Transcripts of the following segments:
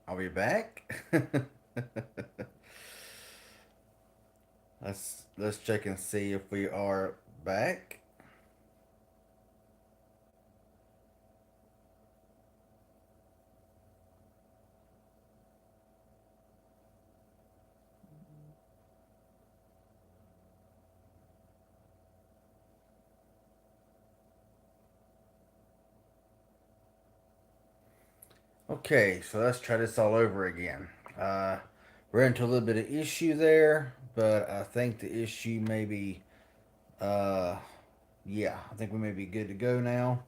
Are we back? Let's check and see if we are back. Okay, so let's try this all over again. Uh, we're into a little bit of issue there, but I think the issue may be, uh, yeah, I think we may be good to go now.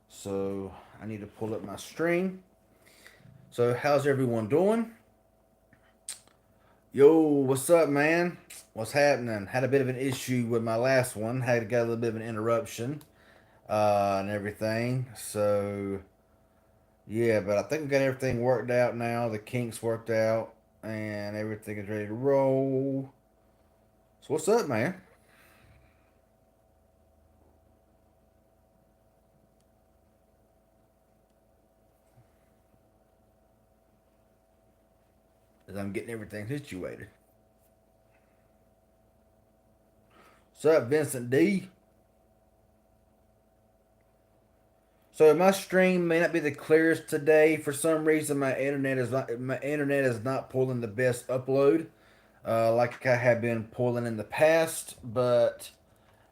So I need to pull up my stream. So how's everyone doing? Yo, what's up, man? What's happening? Had a bit of an issue with my last one. Got a little bit of an interruption and everything. So yeah, but I think we got everything worked out now. The kinks worked out, and everything is ready to roll. So what's up, man? As I'm getting everything situated. What's up, Vincent D? So my stream may not be the clearest today. For some reason, my internet is not pulling the best upload, like I have been pulling in the past, but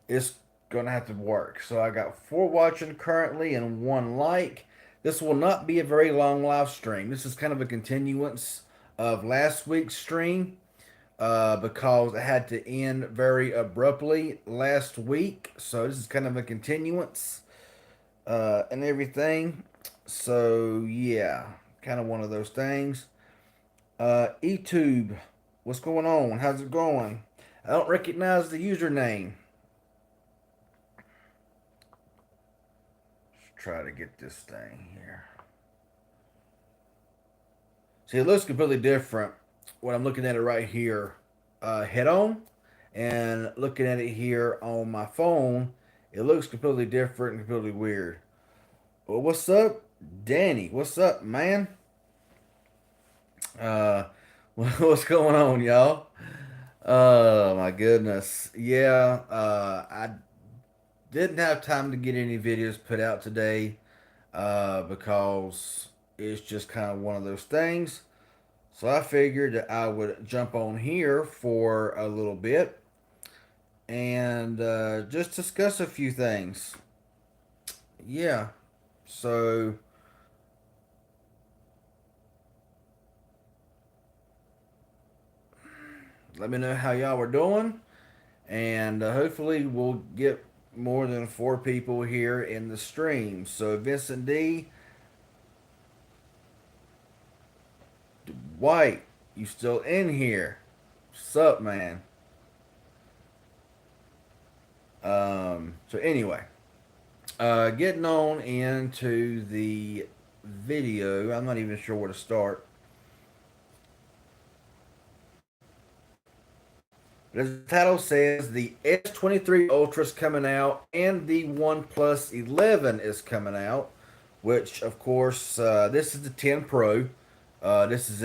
it's gonna have to work. So I got four watching currently and one like. This will not be a very long live stream. This is kind of a continuance of last week's stream because it had to end very abruptly last week. So this is kind of a continuance and everything. So yeah, kind of one of those things. YouTube, what's going on? How's it going? I don't recognize the username. Let's try to get this thing here. See, it looks completely different when I'm looking at it right here, head on, and looking at it here on my phone. It looks completely different and completely weird. Well, what's up, Danny? What's up, man? Uh, what's going on, y'all? Oh my goodness. Yeah, I didn't have time to get any videos put out today because it's just kind of one of those things. So I figured that I would jump on here for a little bit and just discuss a few things. Yeah. So let me know how y'all are doing, and hopefully we'll get more than four people here in the stream. So Vincent D, White, you still in here? What's up, man? So anyway, getting on into the video. I'm not even sure where to start. As the title says, the S23 Ultra is coming out and the OnePlus 11 is coming out, which, of course, this is the 10 Pro. This is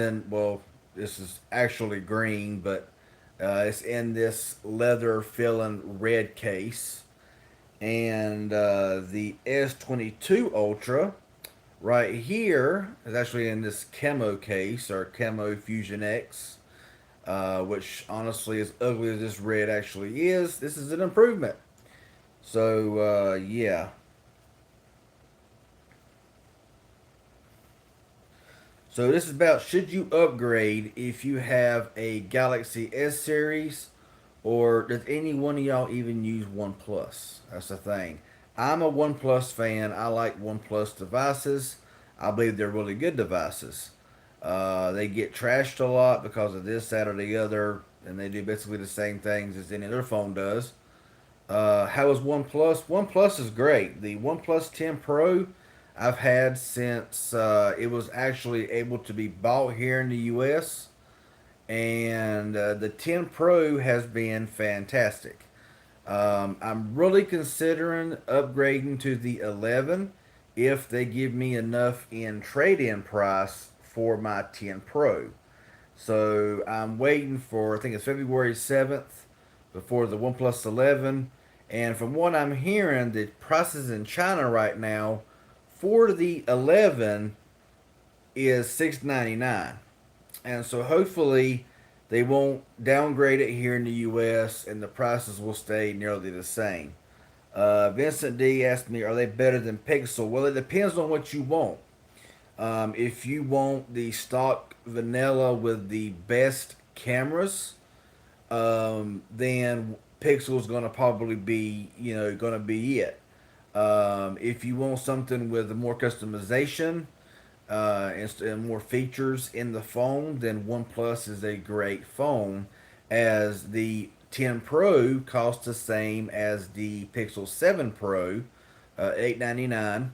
this is actually green, but it's in this leather filling red case. And the S22 Ultra right here is actually in this camo case or Camo Fusion X, which honestly, as ugly as this red actually is, this is an improvement. So, yeah. So, this is about should you upgrade if you have a Galaxy S series, or does any one of y'all even use OnePlus? That's the thing. I'm a OnePlus fan. I like OnePlus devices. I believe they're really good devices. They get trashed a lot because of this, that, or the other, and they do basically the same things as any other phone does. How is OnePlus? OnePlus is great. The OnePlus 10 Pro I've had since it was actually able to be bought here in the US, and the 10 Pro has been fantastic. I'm really considering upgrading to the 11 if they give me enough in trade in price for my 10 Pro. So I'm waiting for, I think it's February 7th before the OnePlus 11. And from what I'm hearing, the prices in China right now for the 11 is $699. And so hopefully they won't downgrade it here in the US and the prices will stay nearly the same. Vincent D asked me, are they better than Pixel? Well, it depends on what you want. If you want the stock vanilla with the best cameras, then Pixel's gonna probably be, gonna be it. If you want something with more customization and more features in the phone, then OnePlus is a great phone. As the 10 Pro costs the same as the Pixel 7 Pro, $899.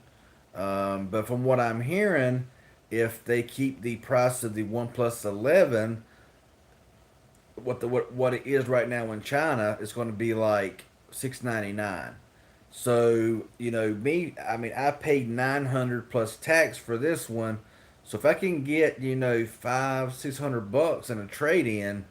But from what I'm hearing, if they keep the price of the OnePlus 11, what it is right now in China, it's going to be like $699. So me, I mean, I paid 900 plus tax for this one. So if I can get $500-600 in a trade in,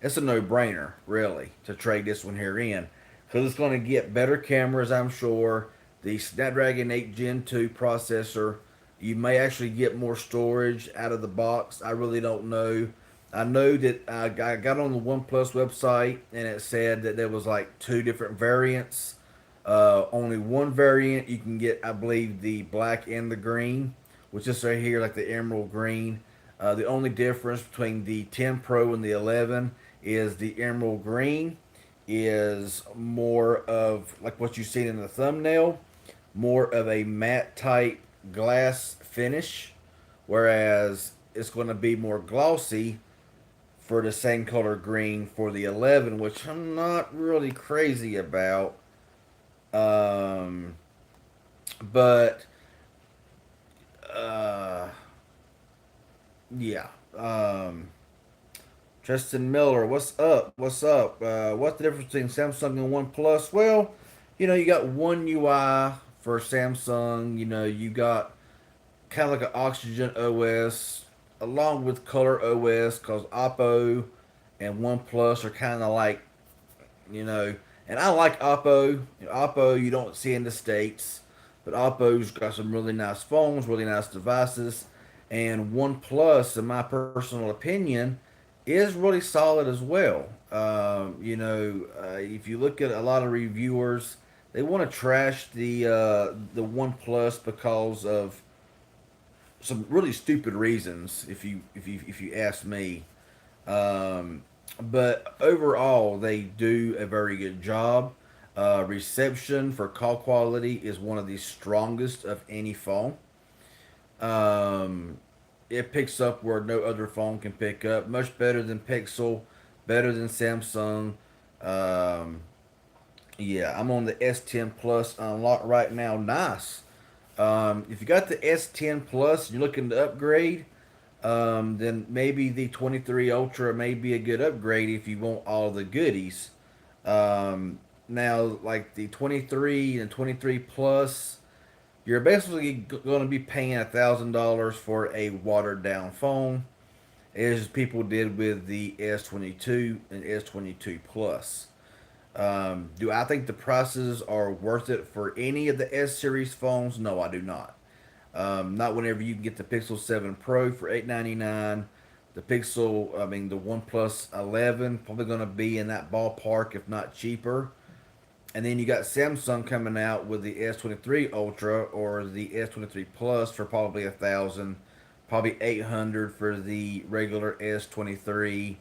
it's a no brainer really to trade this one here in because it's going to get better cameras, I'm sure. The Snapdragon 8 Gen 2 processor. You may actually get more storage out of the box. I really don't know. I know that I got on the OnePlus website and it said that there was like two different variants. Only one variant you can get, I believe, the black and the green, which is right here, like the emerald green. The only difference between the 10 Pro and the 11 is the emerald green is more of like what you've seen in the thumbnail, more of a matte type glass finish, whereas it's going to be more glossy for the same color green for the 11, which I'm not really crazy about. Um, but uh, yeah. Tristan Miller, what's up? What's up? What's the difference between Samsung and OnePlus? Well, you got One UI for Samsung. You got kind of like an Oxygen OS along with Color OS because Oppo and OnePlus are kind of like, you know, and I like Oppo. Oppo you don't see in the States, but Oppo's got some really nice phones, really nice devices, and OnePlus, in my personal opinion, is really solid as well. If you look at a lot of reviewers, they want to trash the OnePlus because of some really stupid reasons. If you ask me, um, but overall they do a very good job. Reception for call quality is one of the strongest of any phone. Um, it picks up where no other phone can pick up. Much better than Pixel, better than Samsung. Um, yeah, I'm on the S10 Plus unlock right now. Nice. If you got the S10 Plus, you're looking to upgrade, then maybe the 23 Ultra may be a good upgrade if you want all the goodies. Now, like the 23 and 23 Plus, you're basically going to be paying $1,000 for a watered down phone, as people did with the S22 and S22 Plus. Do I think the prices are worth it for any of the S series phones? No, I do not. Not whenever you can get the Pixel 7 Pro for $899. The OnePlus 11 probably going to be in that ballpark, if not cheaper. And then you got Samsung coming out with the S23 Ultra or the S23 Plus for probably 1,000, probably 800 for the regular S23.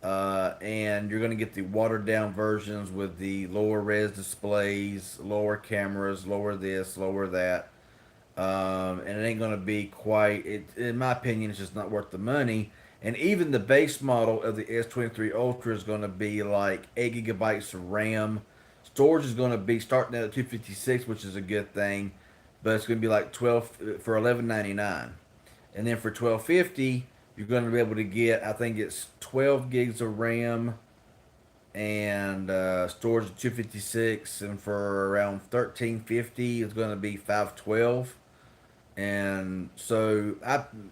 And you're going to get the watered down versions with the lower res displays, lower cameras, lower this, lower that. And it ain't going to be quite, in my opinion, it's just not worth the money. And even the base model of the S23 Ultra is going to be like 8 gigabytes of RAM. Storage is going to be starting at 256, which is a good thing, but it's going to be like 12 for 1199, and then for 1250, you're going to be able to get, I think it's 12 gigs of RAM and storage of 256, and for around 1350, it's going to be 512. And so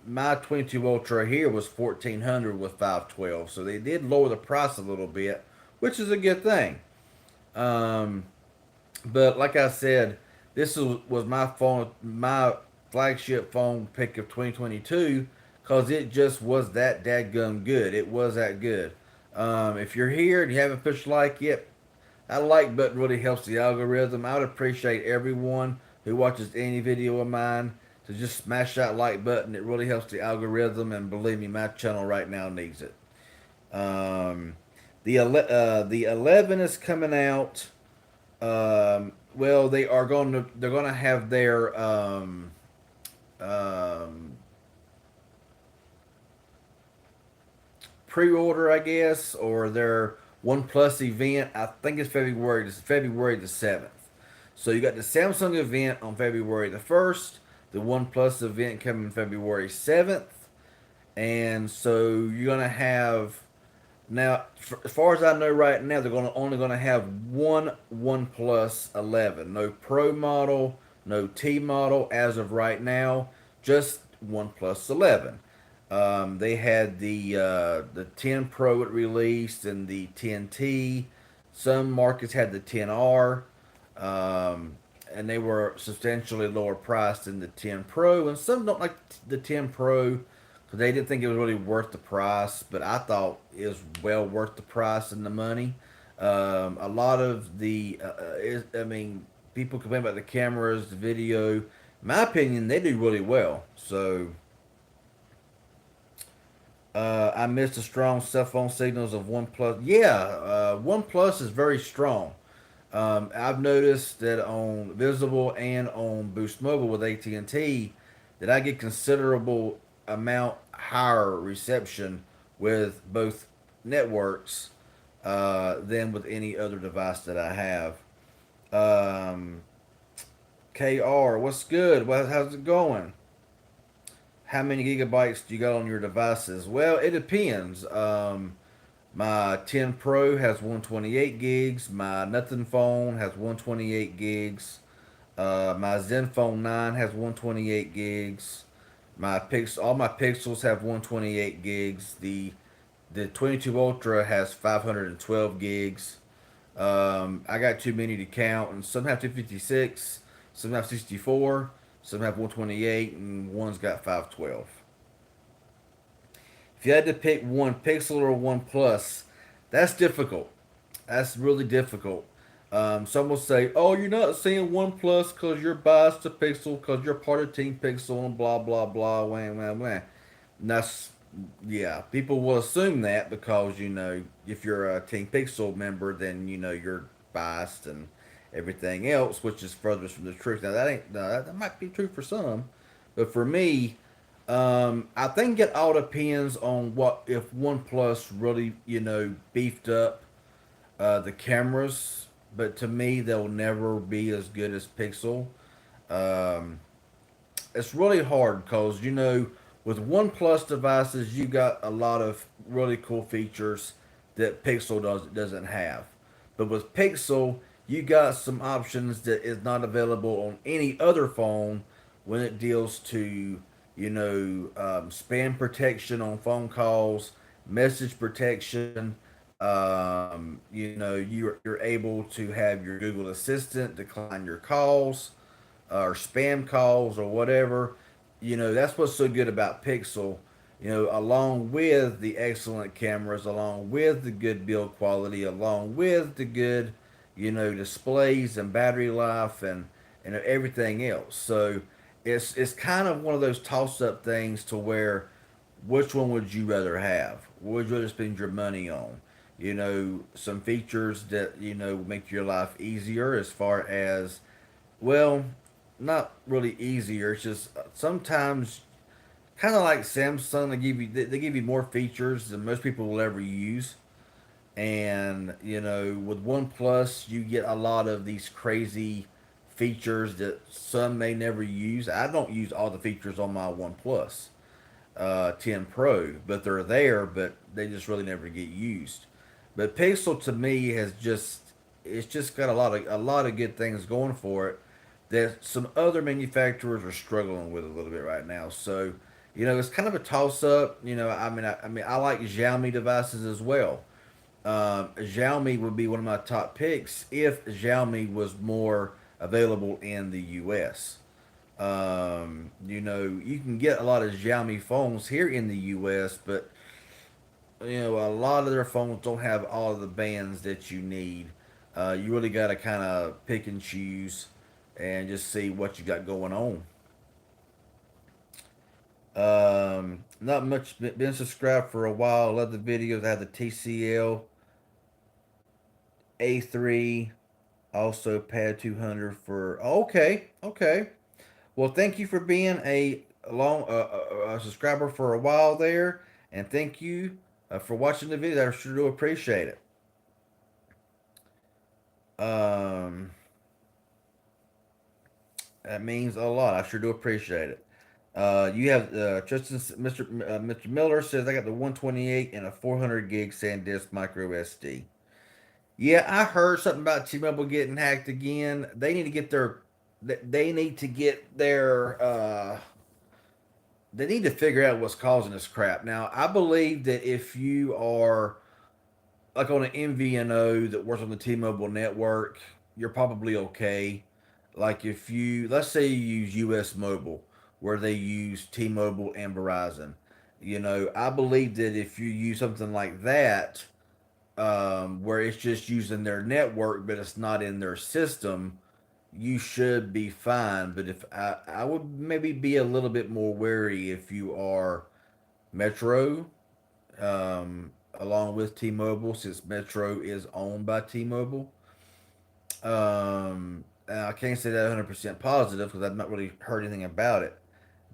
my 22 Ultra here was 1400 with 512. So they did lower the price a little bit, which is a good thing. Um, but like I said, was my phone, my flagship phone pick of 2022, because it just was that dadgum good. It was that good. If you're here and you haven't pushed like yet, that like button really helps the algorithm. I would appreciate everyone who watches any video of mine to just smash that like button. It really helps the algorithm, and believe me, my channel right now needs it. Um, the 11 is coming out. Well, they're going to have their um, pre-order, I guess, or their OnePlus event. I think it's February the 7th. So you got the Samsung event on February the 1st, the OnePlus event coming February 7th, and so you're gonna have now, as far as I know right now, they're only going to have one OnePlus 11. No Pro model, no T model as of right now. Just OnePlus 11. They had the 10 Pro it released and the 10T. Some markets had the 10R, um, and they were substantially lower priced than the 10 Pro. And some don't like the 10 Pro because they didn't think it was really worth the price. But I thought it was well worth the price and the money. A lot of I mean, people complain about the cameras, the video. In my opinion, they do really well. So I missed the strong cell phone signals of OnePlus. Yeah, OnePlus is very strong. I've noticed that on Visible and on Boost Mobile with AT&T that I get considerable amount higher reception with both networks than with any other device that I have. Um, KR, what's good? How's it going? How many gigabytes do you got on your devices? Well, it depends. My 10 Pro has 128 gigs. My Nothing phone has 128 gigs. My Zenfone 9 has 128 gigs. All my Pixels have 128 gigs. The 22 Ultra has 512 gigs. I got too many to count, and some have 256, some have 64, some have 128, and one's got 512. If you had to pick one Pixel or one Plus, that's difficult. That's really difficult. Some will say, "Oh, you're not seeing One Plus because you're biased to Pixel because you're part of Team Pixel and blah blah blah." Wham wham wham. And that's yeah. People will assume that because if you're a Team Pixel member, then you're biased and everything else, which is furthest from the truth. Now that ain't no, that might be true for some, but for me, I think it all depends on what if OnePlus really beefed up the cameras, but to me they'll never be as good as Pixel. Um, it's really hard because with OnePlus devices you got a lot of really cool features that Pixel doesn't have, but with Pixel you got some options that is not available on any other phone when it deals to spam protection on phone calls, message protection. You're able to have your Google Assistant decline your calls or spam calls or whatever. That's what's so good about Pixel. Along with the excellent cameras, along with the good build quality, along with the good, displays and battery life and everything else. So it's kind of one of those toss up things to where which one would you rather have? What would you rather spend your money on? Some features that make your life easier as far as well, not really easier. It's just sometimes kind of like Samsung. They give you more features than most people will ever use. And with OnePlus, you get a lot of these crazy features that some may never use. I don't use all the features on my OnePlus 10 Pro, but they're there, but they just really never get used. But Pixel to me has just it's just got a lot of good things going for it. that some other manufacturers are struggling with a little bit right now. So, it's kind of a toss up. I like Xiaomi devices as well. Xiaomi would be one of my top picks if Xiaomi was more available in the U.S. You can get a lot of Xiaomi phones here in the U.S., but a lot of their phones don't have all of the bands that you need. You really got to kind of pick and choose and just see what you got going on. Not much been subscribed for a while. Love the videos. I have the TCL A3, also Pad 200 for. Okay, okay. Well, thank you for being a subscriber for a while there, and thank you for watching the video. I sure do appreciate it. Um, that means a lot. I sure do appreciate it. You have Mr. Miller says I got the 128 and a 400 gig SanDisk micro SD. Yeah, I heard something about T-Mobile getting hacked again. They need to get their they need to figure out what's causing this crap. Now, I believe that if you are like on an MVNO that works on the T-Mobile network, you're probably okay. Like if let's say you use US Mobile, where they use T-Mobile and Verizon, I believe that if you use something like that, where it's just using their network but it's not in their system, you should be fine. But if I would maybe be a little bit more wary if you are Metro, along with T-Mobile, since Metro is owned by T-Mobile. And I can't say that 100% positive because I've not really heard anything about it.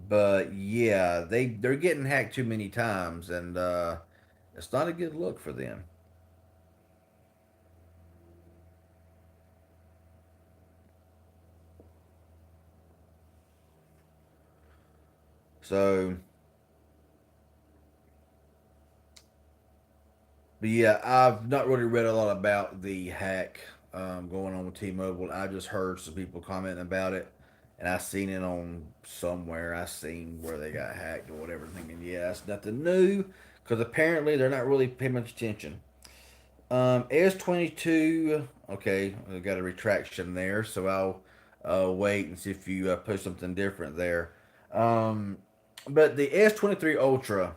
But yeah, they're getting hacked too many times, and it's not a good look for them. So, but yeah, I've not really read a lot about the hack going on with T-Mobile. I just heard some people commenting about it, and I seen it on somewhere. I seen where they got hacked or whatever, thinking, yeah, that's nothing new, because apparently they're not really paying much attention. S22, okay, I got a retraction there, so I'll wait and see if you post something different there. Um, but the S23 Ultra.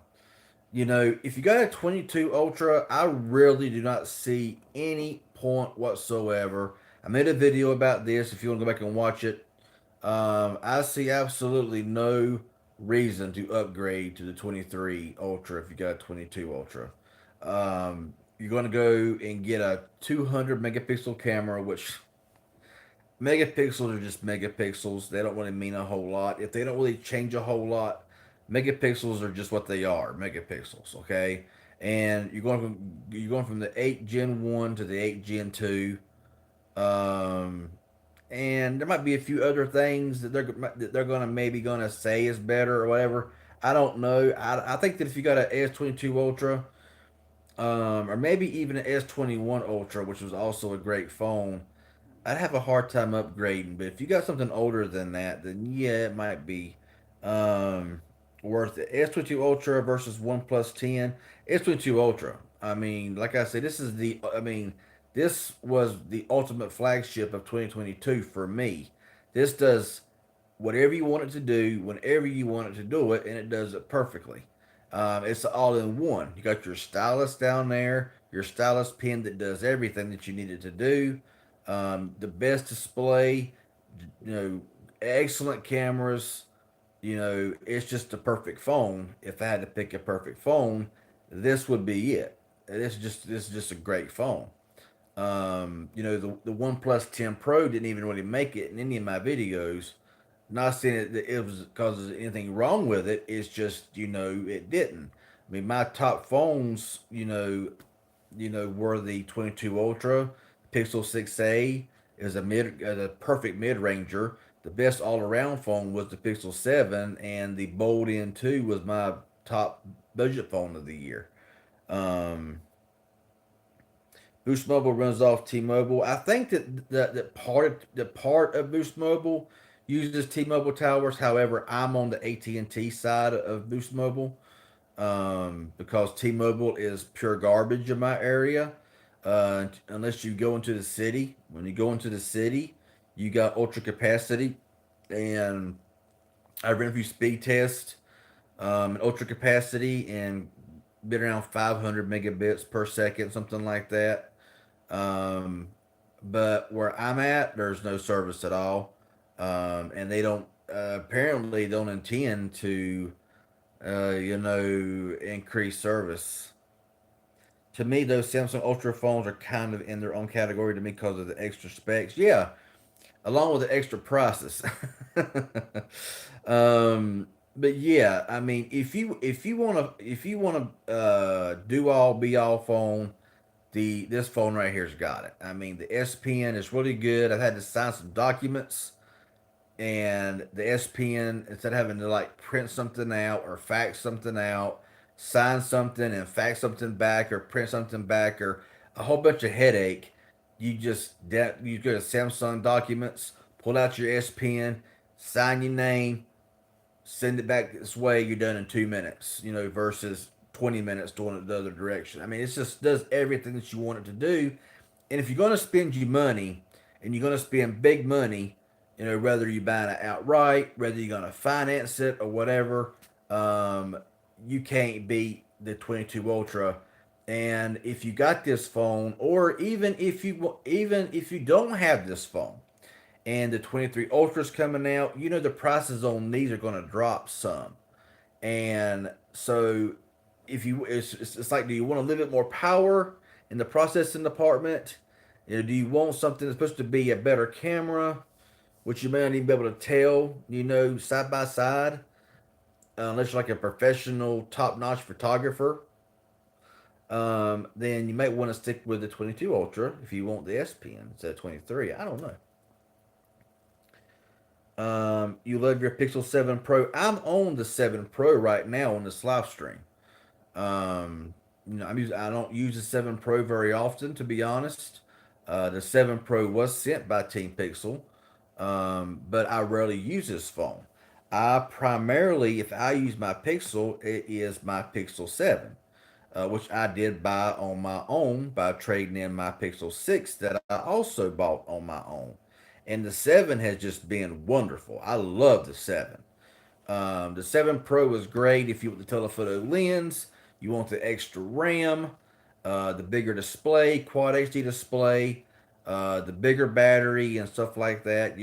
If you got a 22 Ultra, I really do not see any point whatsoever. I made a video about this if you want to go back and watch it. I see absolutely no reason to upgrade to the 23 Ultra if you got a 22 Ultra. You're going to go and get a 200 megapixel camera, which megapixels are just megapixels. They don't really mean a whole lot. If they don't really change a whole lot, megapixels are just what they are, megapixels. Okay, and you're going from the 8 Gen 1 to the 8 Gen 2. Um, and there might be a few other things that they're gonna maybe gonna say is better or whatever. I don't know. I think that if you got an S22 Ultra, or maybe even an S21 Ultra, which was also a great phone, I'd have a hard time upgrading, but if you got something older than that, then yeah, it might be um, worth it. S22 Ultra versus OnePlus 10. S22 Ultra. I mean, like I said, this was the ultimate flagship of 2022 for me. This does whatever you want it to do, whenever you want it to do it, and it does it perfectly. It's all in one. You got your stylus down there, your stylus pen that does everything that you need it to do. The best display, you know, excellent cameras. It's just a perfect phone. If I had to pick a perfect phone, this would be it. This is just a great phone. The OnePlus 10 Pro didn't even really make it in any of my videos. Not saying it was because there's anything wrong with it. It's just it didn't. I mean, my top phones, were the 22 Ultra, Pixel 6a is a perfect mid ranger. The best all around phone was the Pixel 7, and the Bold N2 was my top budget phone of the year. Um, Boost Mobile runs off T-Mobile. I think that part of Boost Mobile uses T-Mobile towers. However, I'm on the AT&T side of Boost Mobile, because T-Mobile is pure garbage in my area. Unless you go into the city. When you go into the city, you got ultra capacity, and I ran a few speed tests, and ultra capacity, and been around 500 megabits per second, something like that. Um, but where I'm at, there's no service at all, and they don't apparently don't intend to, increase service. To me, those Samsung Ultra phones are kind of in their own category to me because of the extra specs. Yeah, along with the extra prices. But yeah, I mean, if you want to do all be all phone, this phone right here's got it. I mean, the S Pen is really good. I've had to sign some documents, and the S Pen, instead of having to like print something out or fax something out, sign something and fax something back or print something back or a whole bunch of headache, you go to Samsung Documents, pull out your S Pen, sign your name, send it back this way. You're done in 2 minutes. Versus 20 minutes doing it the other direction. I mean, it just does everything that you want it to do. And if you're going to spend your money, and you're going to spend big money, whether you're buying it outright, whether you're going to finance it or whatever, um, you can't beat the 22 Ultra. And if you got this phone, or even if you don't have this phone, and the 23 Ultra's coming out, the prices on these are going to drop some. And so, if you, it's like, do you want a little bit more power in the processing department? Do you want something that's supposed to be a better camera, which you may not even be able to tell, side by side, unless you're like a professional, top-notch photographer? Then you might want to stick with the 22 Ultra if you want the S Pen instead of 23. I don't know. You love your Pixel 7 Pro. I'm on the 7 Pro right now on this live stream. Um, I don't use the 7 Pro very often, to be honest. The 7 Pro was sent by Team Pixel, but I rarely use this phone. If I use my Pixel, it is my Pixel 7, which I did buy on my own by trading in my Pixel 6 that I also bought on my own. And the 7 has just been wonderful. I love the 7. The 7 Pro is great if you want the telephoto lens, you want the extra RAM, the bigger display, quad HD display, the bigger battery, and stuff like that.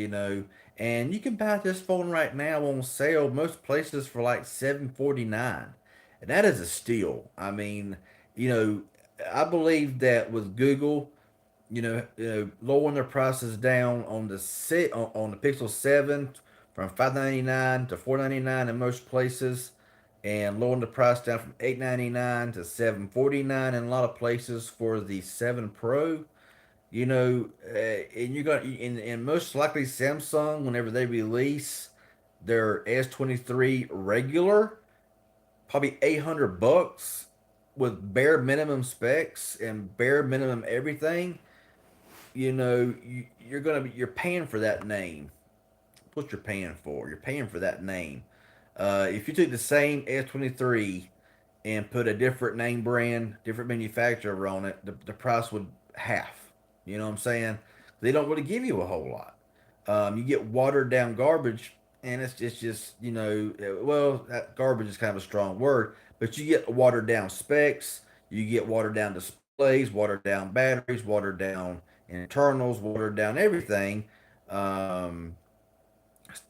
And you can buy this phone right now on sale most places for like $749, and that is a steal. I mean, you know, I believe that with Google, lowering their prices down on on the Pixel 7 from 599 to 499 in most places, and lowering the price down from 899 to 749 in a lot of places for the 7 Pro. And you're gonna and most likely Samsung, whenever they release their S23 regular, probably $800 with bare minimum specs and bare minimum everything. You're paying for that name. What you're paying for? You're paying for that name. If you took the same S23 and put a different name brand, different manufacturer on it, the price would half. You know what I'm saying? They don't really give you a whole lot. You get watered down garbage, and it's just, well, that garbage is kind of a strong word, but you get watered down specs, you get watered down displays, watered down batteries, watered down internals, watered down everything. Um,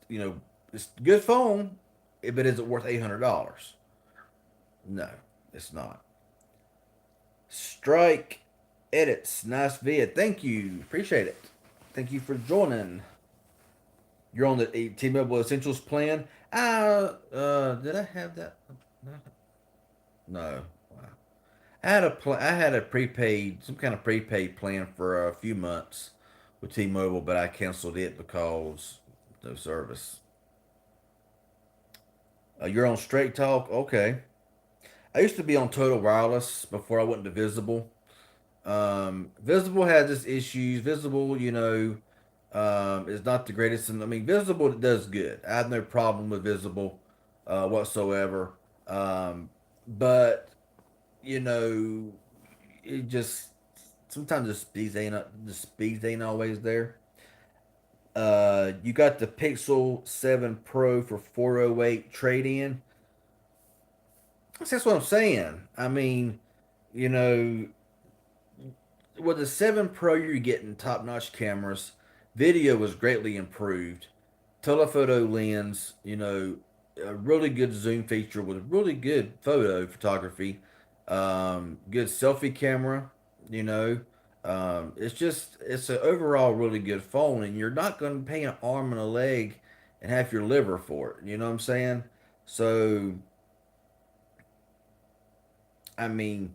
it's a good phone, but is it worth $800? No, it's not. Strike Edits, nice vid. Thank you, appreciate it. Thank you for joining. You're on the T-Mobile Essentials plan. Did I have that? No. Wow. I had a prepaid, some kind of prepaid plan for a few months with T-Mobile, but I canceled it because no service. You're on Straight Talk, okay. I used to be on Total Wireless before I went to Visible. Visible has its issues. Visible, is not the greatest. And I mean, Visible does good. I have no problem with Visible whatsoever. Um, but you know, it just sometimes the speeds ain't always there. You got the Pixel 7 Pro for 408 trade in. That's what I'm saying. I mean, you know, with the 7 Pro, you're getting top notch cameras. Video was greatly improved. Telephoto lens, a really good zoom feature with really good photo photography. Good selfie camera, you know. It's an overall really good phone, and you're not going to pay an arm and a leg and half your liver for it. You know what I'm saying? So, I mean,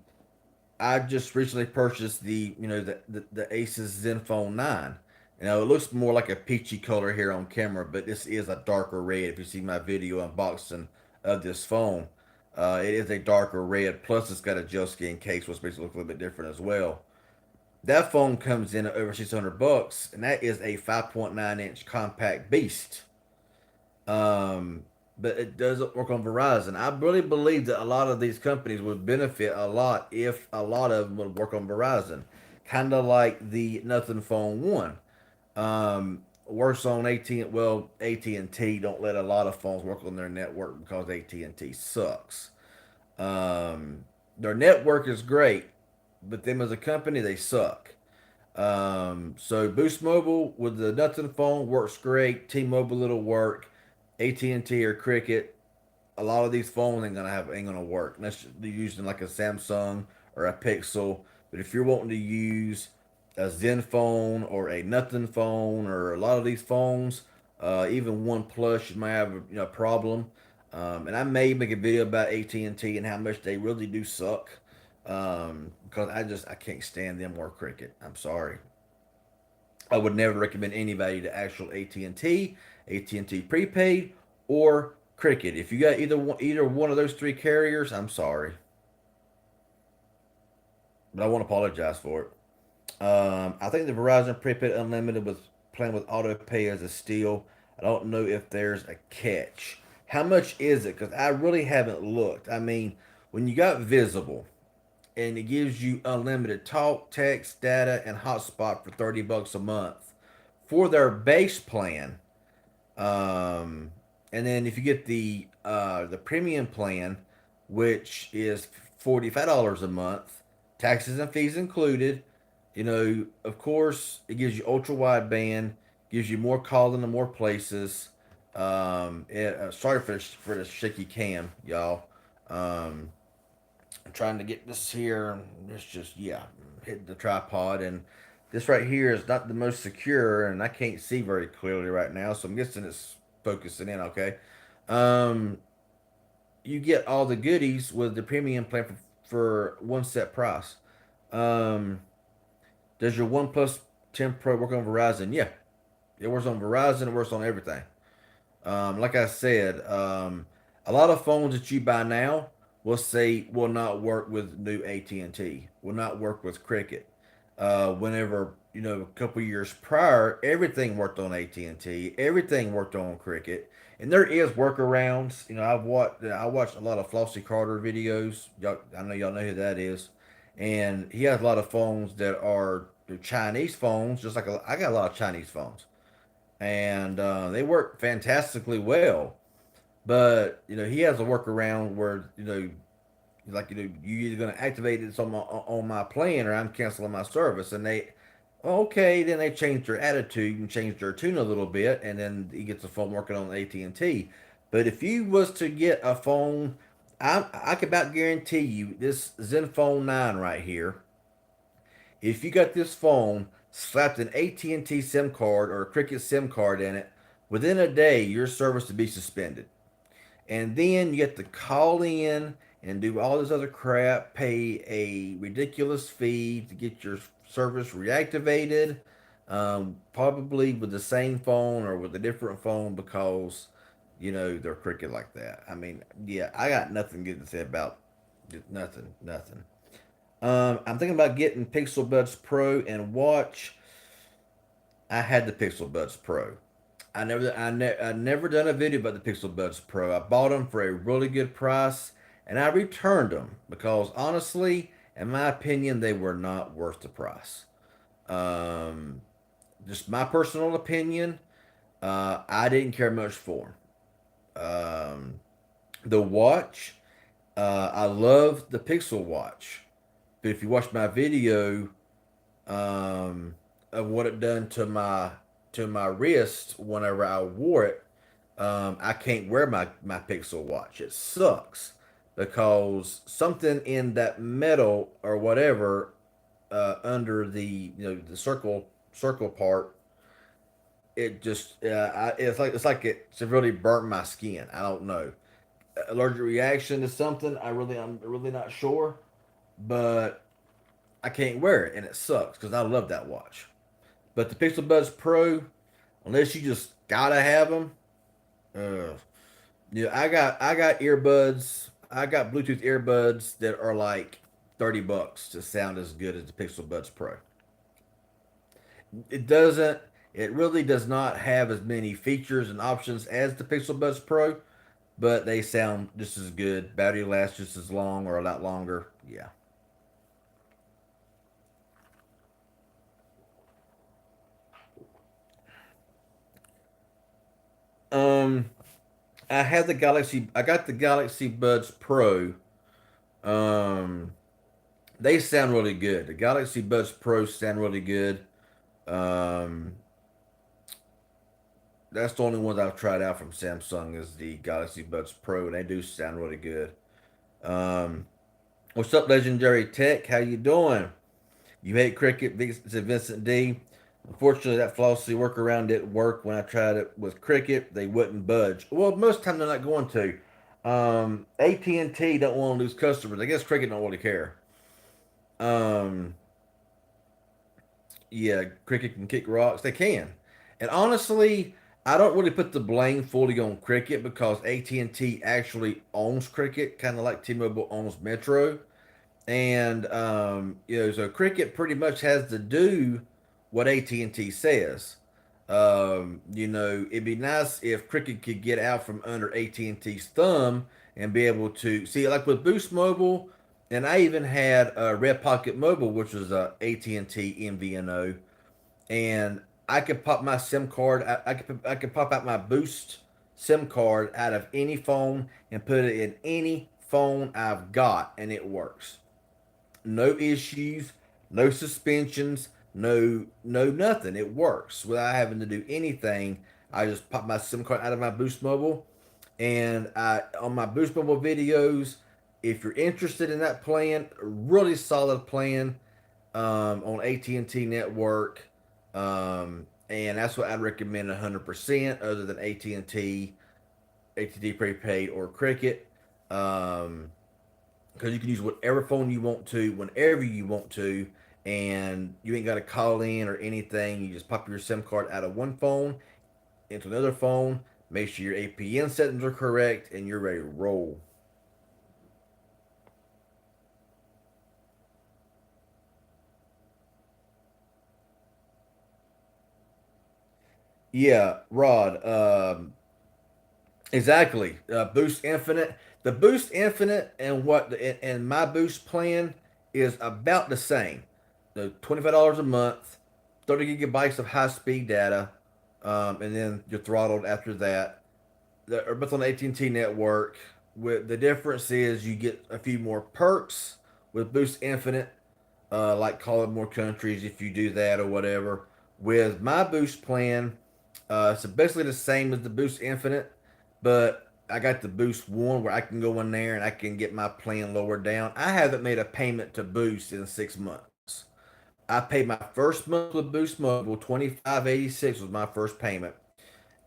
I just recently purchased the Asus Zenfone 9. It looks more like a peachy color here on camera, but this is a darker red. If you see my video unboxing of this phone, it is a darker red. Plus, it's got a gel skin case, which makes it look a little bit different as well. That phone comes in at over $600, and that is a 5.9-inch compact beast. Um, but it doesn't work on Verizon. I really believe that a lot of these companies would benefit a lot if a lot of them would work on Verizon, kind of like the Nothing Phone One. Works on AT. Well, AT&T don't let a lot of phones work on their network because AT&T sucks. Their network is great, but them as a company they suck. So Boost Mobile with the Nothing phone works great. T-Mobile it'll work. AT&T or Cricket, a lot of these phones ain't gonna work. Unless you're using like a Samsung or a Pixel. But if you're wanting to use a Zen phone or a Nothing phone or a lot of these phones, even OnePlus, you might have a problem. And I may make a video about AT&T and how much they really do suck. Because I can't stand them or Cricket. I'm sorry. I would never recommend anybody to actual AT&T, AT&T prepaid, or Cricket. If you got either one of those three carriers, I'm sorry, but I want to apologize for it. I think the Verizon prepaid unlimited with playing with auto pay as a steal. I don't know if there's a catch. How much is it? Because I really haven't looked. I mean, when you got Visible and it gives you unlimited talk, text, data, and hotspot for $30 a month for their base plan. And then if you get the premium plan, which is $45 a month, taxes and fees included, of course, it gives you ultra wideband, gives you more calling to more places. Sorry for the shaky cam, y'all. Um, I'm trying to get this here. It's just hit the tripod, and this right here is not the most secure, and I can't see very clearly right now. So I'm guessing it's focusing in. Okay. Um, you get all the goodies with the premium plan for one set price. Um, does your OnePlus 10 Pro work on Verizon? Yeah, it works on Verizon. It works on everything. Like I said, a lot of phones that you buy now will not work with new AT&T, will not work with Cricket. Whenever a couple years prior, everything worked on AT&T, everything worked on Cricket, and there is workarounds. I watched a lot of Flossie Carter videos. I know y'all know who that is, and he has a lot of phones that are Chinese phones, just like I got a lot of Chinese phones and they work fantastically well. But he has a workaround where you either going to activate it on my plan or I'm canceling my service, and they okay then they change their attitude and change their tune a little bit, and then he gets the phone working on AT&T. But if you was to get a phone, I can about guarantee you this Zenfone 9 right here, if you got this phone, slapped an AT&T SIM card or a Cricket SIM card in it, within a day your service to be suspended. And then you get to call in and do all this other crap, pay a ridiculous fee to get your service reactivated, probably with the same phone or with a different phone because they're Cricket like that. I mean, yeah, I got nothing good to say about nothing. I'm thinking about getting Pixel Buds Pro and watch. I had the Pixel Buds Pro. I never done a video about the Pixel Buds Pro. I bought them for a really good price, and I returned them because honestly, in my opinion, they were not worth the price. Um, just my personal opinion. I didn't care much for 'em. The watch, I love the Pixel Watch, but if you watch my video um, of what it done to my wrist whenever I wore it, I can't wear my Pixel Watch. It sucks because something in that metal or whatever under the the circle part, it just it's like it's really burnt my skin. I don't know, allergic reaction to something. I'm really not sure, but I can't wear it and it sucks because I love that watch. But the Pixel Buds Pro, unless you just gotta have them, uh, yeah, I got earbuds. I got Bluetooth earbuds that are like $30 to sound as good as the Pixel Buds Pro. It doesn't. It really does not have as many features and options as the Pixel Buds Pro, but they sound just as good. Battery lasts just as long or a lot longer. Yeah. Um, I had the Galaxy. I got the Galaxy Buds Pro. Um, they sound really good. The Galaxy Buds Pro sound really good. Um, that's the only ones I've tried out from Samsung is the Galaxy Buds Pro, and they do sound really good. Um, what's up, Legendary Tech? How you doing? You hate cricket, said Vincent D. Unfortunately, that flawlessly workaround didn't work when I tried it with cricket. They wouldn't budge. Well, most of the time they're not going to. AT&T don't want to lose customers. I guess cricket don't really care. Um, yeah, cricket can kick rocks. They can. And honestly, I don't really put the blame fully on cricket because AT&T actually owns cricket, kind of like T-Mobile owns Metro. And so cricket pretty much has to do what AT&T says. It'd be nice if cricket could get out from under AT&T's thumb and be able to see, like with Boost Mobile, and I even had Red Pocket Mobile, which was a AT&T MVNO, and I could pop my SIM card. I could pop out my Boost SIM card out of any phone and put it in any phone I've got, and it works. No issues, no suspensions, no nothing. It works without having to do anything. I just pop my SIM card out of my Boost Mobile, and I on my Boost Mobile videos. If you're interested in that plan, a really solid plan on AT&T network, and that's what I'd recommend 100%. Other than AT&T prepaid or Cricket. Um, because you can use whatever phone you want to whenever you want to, and you ain't got to call in or anything. You just pop your SIM card out of one phone into another phone, make sure your APN settings are correct, and you're ready to roll. Yeah, Rod. Exactly. Boost Infinite. The Boost Infinite and and my Boost plan is about the same. The $25 a month, 30 gigabytes of high speed data, and then you're throttled after that. They're both on the AT&T network. With the difference is you get a few more perks with Boost Infinite, like calling more countries if you do that or whatever. With my Boost plan, it's basically the same as the Boost Infinite, but I got the Boost One where I can go in there and I can get my plan lowered down. I haven't made a payment to Boost in 6 months. I paid my first month with Boost Mobile, 25.86 was my first payment,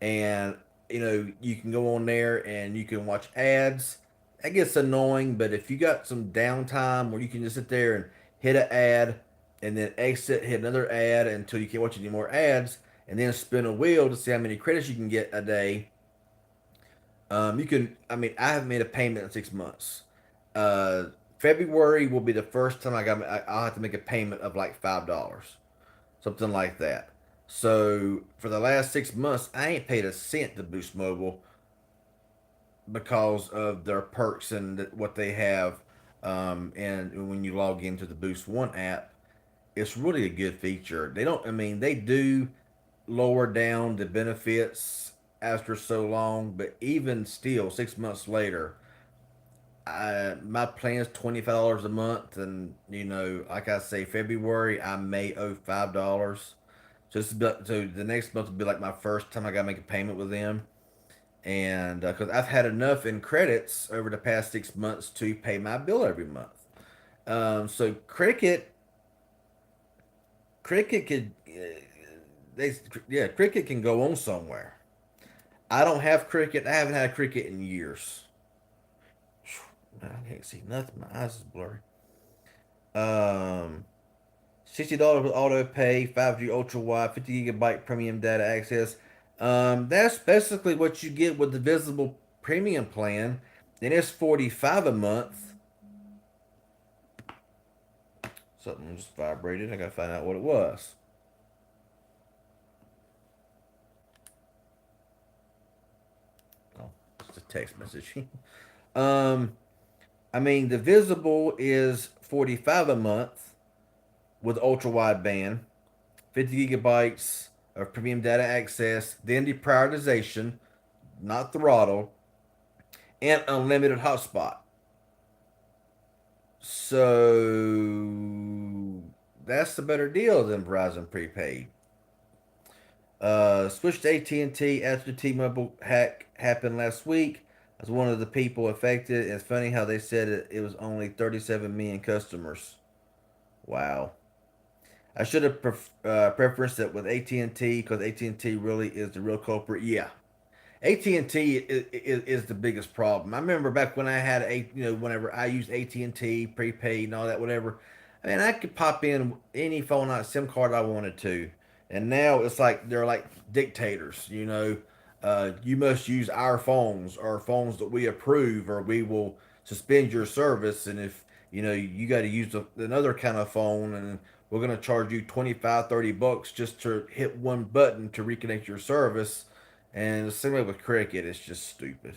and you can go on there and you can watch ads. That gets annoying, but if you got some downtime where you can just sit there and hit an ad and then exit, hit another ad until you can't watch any more ads, and then spin a wheel to see how many credits you can get a day. You can. I mean, I haven't made a payment in 6 months. Uh, February will be the first time I'll have to make a payment of like $5, something like that. So for the last 6 months, I ain't paid a cent to Boost Mobile because of their perks and what they have. And when you log into the Boost One app, it's really a good feature. They don't, I mean, they do lower down the benefits after so long, but even still, 6 months later, my plan is $25 a month, and like I say, February I may owe $5. So the next month will be like my first time I gotta make a payment with them, and because I've had enough in credits over the past 6 months to pay my bill every month. So Cricket could they yeah Cricket can go on somewhere. I don't have Cricket. I haven't had a Cricket in years. I can't see nothing. My eyes is blurry. Um, $60 with auto pay, 5G ultra wide, 50 GB premium data access. That's basically what you get with the visible premium plan. And it's 45 a month. Something just vibrated. I gotta find out what it was. Oh, it's a text message. um, I mean, the visible is 45 a month with ultra wideband, 50 GB of premium data access, then the prioritization, not throttle, and unlimited hotspot. So that's the better deal than Verizon prepaid. Switched to AT&T after the T-Mobile hack happened last week. I was one of the people affected. It's funny how they said it was only 37 million customers. Wow. I should have preferenced it with AT&T because AT&T really is the real culprit. Yeah, AT&T is the biggest problem. I remember back when I had whenever I used AT&T prepaid and all that, whatever. I mean, I could pop in any phone out SIM card I wanted to, and now it's like they're like dictators. You must use our phones or phones that we approve, or we will suspend your service. And if you got to use another kind of phone, and we're going to charge you 25, $30 just to hit one button to reconnect your service. And the same way with cricket, it's just stupid.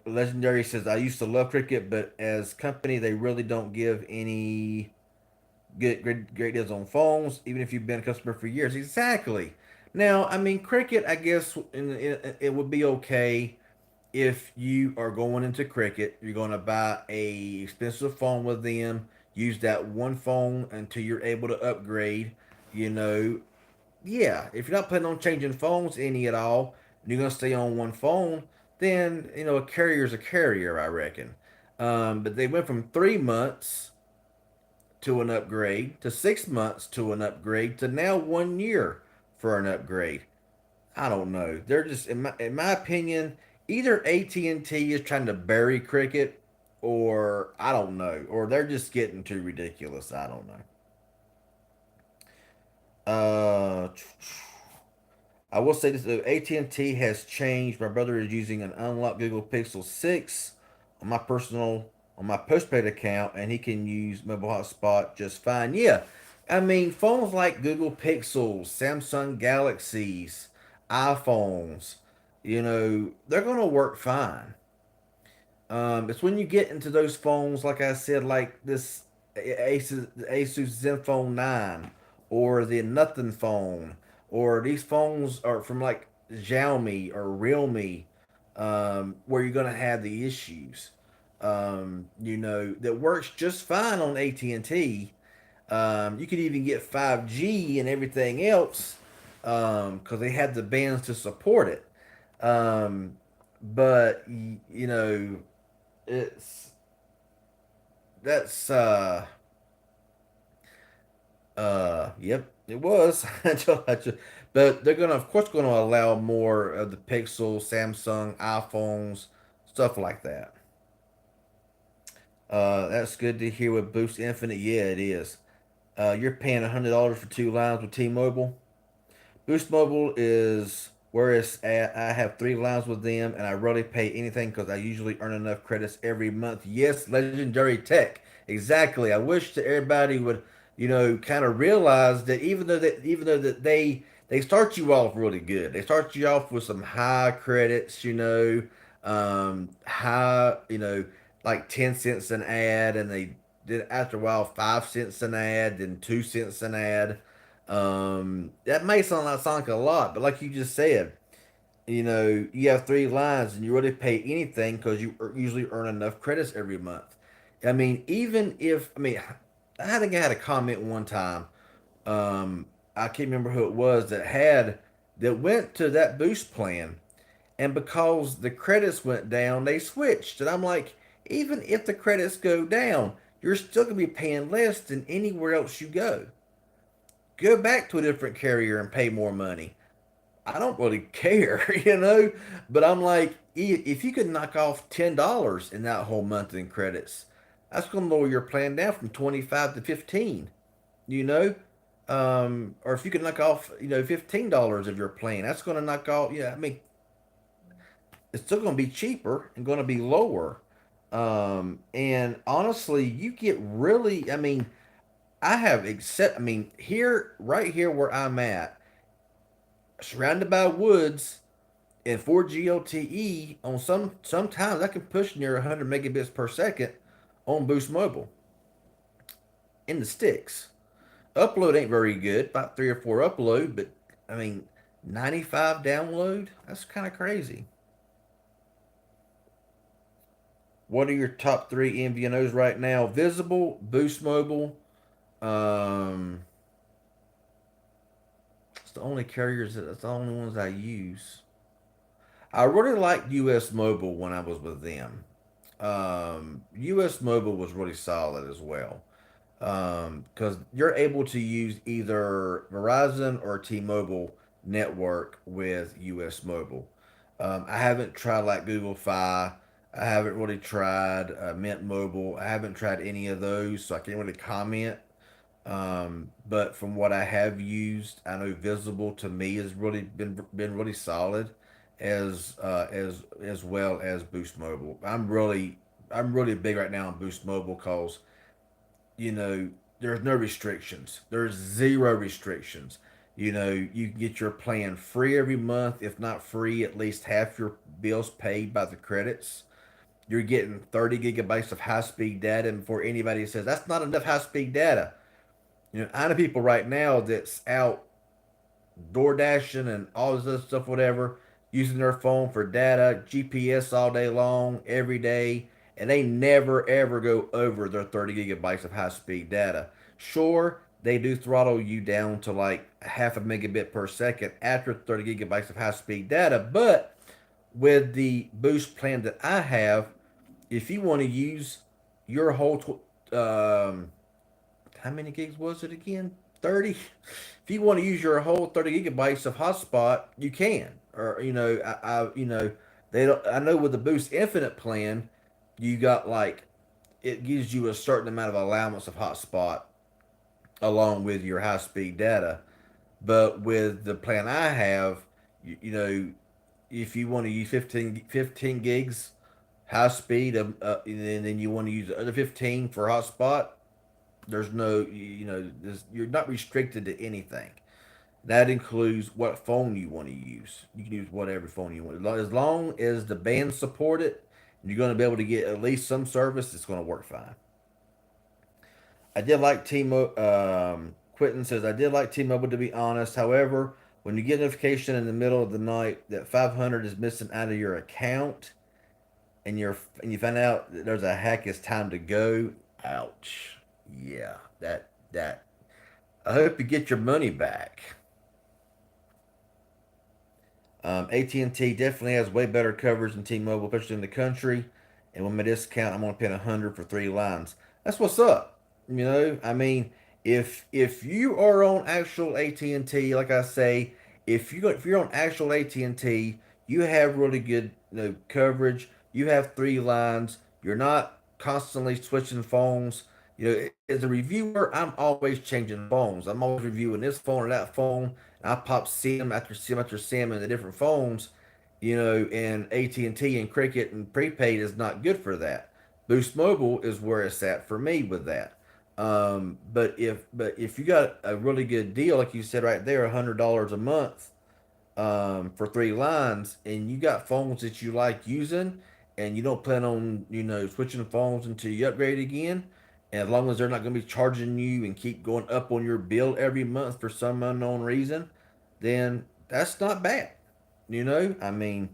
Legendary says, I used to love cricket, but as company, they really don't give any great deals on phones, even if you've been a customer for years. Exactly. Now, I mean, cricket, I guess it would be okay if you are going into cricket. You're going to buy a expensive phone with them, use that one phone until you're able to upgrade. You know, yeah, if you're not planning on changing phones any at all, and you're gonna stay on one phone, then a carrier's a carrier, I reckon. But they went from 3 months to an upgrade to 6 months to an upgrade to now 1 year for an upgrade. I don't know. They're just, in my opinion, either AT&T is trying to bury cricket, or I don't know, or they're just getting too ridiculous. I don't know. Uh, I will say this: AT&T has changed. My brother is using an unlocked Google Pixel 6 on my personal on my postpaid account, and he can use mobile hotspot just fine. Yeah, I mean phones like Google Pixels, Samsung Galaxies, iPhones, they're gonna work fine. It's when you get into those phones, like I said, like this Asus Zenfone 9 or the Nothing phone, or these phones are from like Xiaomi or Realme, where you're gonna have the issues. That works just fine on AT&T. You could even get 5G and everything else, because they have the bands to support it. Um, but it's that's yep, it was. But they're gonna, of course, gonna allow more of the Pixel, Samsung, iPhones, stuff like that. That's good to hear with Boost Infinite. Yeah, it is. You're paying $100 for 2 lines with T-Mobile. Boost Mobile is Whereas I have three lines with them, and I rarely pay anything because I usually earn enough credits every month. Yes, legendary tech, exactly. I wish that everybody would, kind of realize that even though that they start you off really good. They start you off with some high credits, high, like 10 cents an ad, and they did after a while 5 cents an ad, then 2 cents an ad. That may sound like a lot, but like you just said, you have three lines and you really pay anything because you usually earn enough credits every month. I mean, even if I think I had a comment one time. I can't remember who it was that went to that boost plan, and because the credits went down, they switched. And I'm like, even if the credits go down, you're still gonna be paying less than anywhere else you go. Go back to a different carrier and pay more money. I don't really care, But I'm like, if you could knock off $10 in that whole month in credits, that's going to lower your plan down from 25 to 15. You know, or if you could knock off, $15 of your plan, that's going to knock off. Yeah, I mean, it's still going to be cheaper and going to be lower. And honestly, you get really. I mean, I mean, right here where I'm at, surrounded by woods and 4G LTE on sometimes I can push near 100 megabits per second on Boost Mobile in the sticks. Upload ain't very good, about three or four upload, but I mean 95 download. That's kind of crazy. What are your top three MVNOs right now? Visible, Boost Mobile. Um, it's the only carriers that's the only ones I use. I really liked US Mobile when I was with them. US Mobile was really solid as well. Because you're able to use either Verizon or T-Mobile network with US Mobile. I haven't tried like Google Fi. I haven't really tried Mint Mobile. I haven't tried any of those, so I can't really comment. But from what I have used, I know Visible to me has really been really solid, as well as Boost Mobile. I'm really big right now on Boost Mobile because you know, there's no restrictions. There's zero restrictions. You can get your plan free every month, if not free, at least half your bills paid by the credits. You're getting 30 gigabytes of high speed data, and before anybody says that's not enough high speed data, I know people right now that's out door dashing and all this other stuff, whatever, using their phone for data, GPS all day long, every day, and they never ever go over their 30 gigabytes of high speed data. Sure, they do throttle you down to like half a megabit per second after 30 gigabytes of high speed data, but with the boost plan that I have, if you want to use your whole how many gigs was it again? 30. If you want to use your whole 30 gigabytes of hotspot, you can. Or they don't. I know with the Boost Infinite plan, you got like it gives you a certain amount of allowance of hotspot along with your high speed data. But with the plan I have, if you want to use 15 gigs high speed, and then you want to use the other 15 for hotspot, there's no, you're not restricted to anything. That includes what phone you want to use. You can use whatever phone you want. As long as the band support it, you're going to be able to get at least some service. It's going to work fine. I did like T-Mobile. Quentin says I did like T-Mobile to be honest. However, when you get a notification in the middle of the night that 500 is missing out of your account, and you find out that there's a hack, it's time to go. Ouch. Yeah, that. I hope you get your money back. AT&T definitely has way better coverage than T-Mobile, especially in the country. And with my discount, I'm gonna pay 100 for three lines. That's what's up. I mean, if you are on actual AT&T, like I say, if you're on actual AT&T, you have really good coverage. You have three lines. You're not constantly switching phones. You know, as a reviewer, I'm always changing phones. I'm always reviewing this phone or that phone. And I pop SIM after SIM after SIM in the different phones. You know, and AT&T and Cricket and prepaid is not good for that. Boost Mobile is where it's at for me with that. But if you got a really good deal, like you said right there, $100 a month, for 3 lines, and you got phones that you like using, and you don't plan on switching phones until you upgrade again, and as long as they're not going to be charging you and keep going up on your bill every month for some unknown reason, then that's not bad. I mean,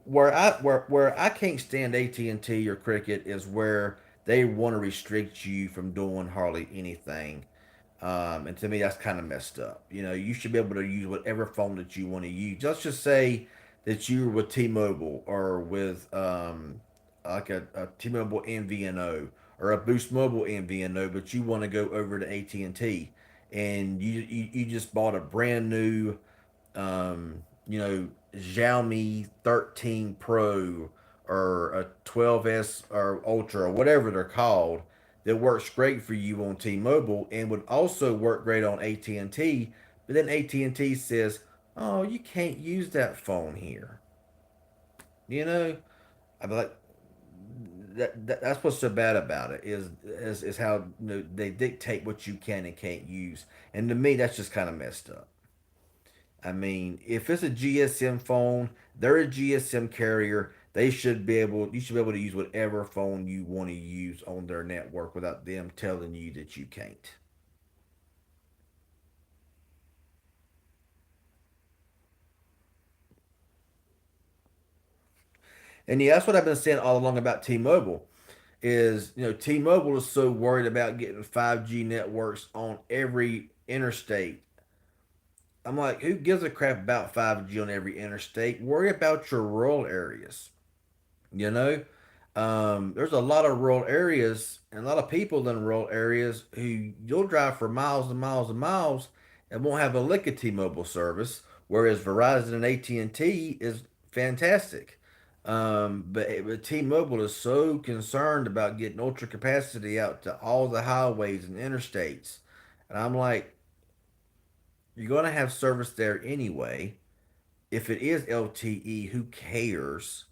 where I can't stand AT&T or Cricket is where they want to restrict you from doing hardly anything. And to me, that's kind of messed up. You should be able to use whatever phone that you want to use. Let's just say that you're with T-Mobile or with like a T-Mobile MVNO or a Boost Mobile MVNO, but you want to go over to AT&T, and you just bought a brand new Xiaomi 13 Pro or a 12S or Ultra or whatever they're called, that works great for you on T-Mobile and would also work great on AT&T, but then AT&T says, "Oh, you can't use that phone here." You know, I'm like, that's what's so bad about it is how they dictate what you can and can't use, and to me that's just kind of messed up. I mean, if it's a GSM phone, they're a GSM carrier. You should be able to use whatever phone you want to use on their network without them telling you that you can't. And yeah, that's what I've been saying all along about T-Mobile. T-Mobile is so worried about getting 5G networks on every interstate. I'm like, who gives a crap about 5G on every interstate? Worry about your rural areas. You know, there's a lot of rural areas and a lot of people in rural areas who you'll drive for miles and miles and miles and won't have a lick of T-Mobile service, whereas Verizon and AT&T is fantastic. But T-Mobile is so concerned about getting ultra capacity out to all the highways and interstates, and I'm like, you're going to have service there anyway. If it is LTE, who cares?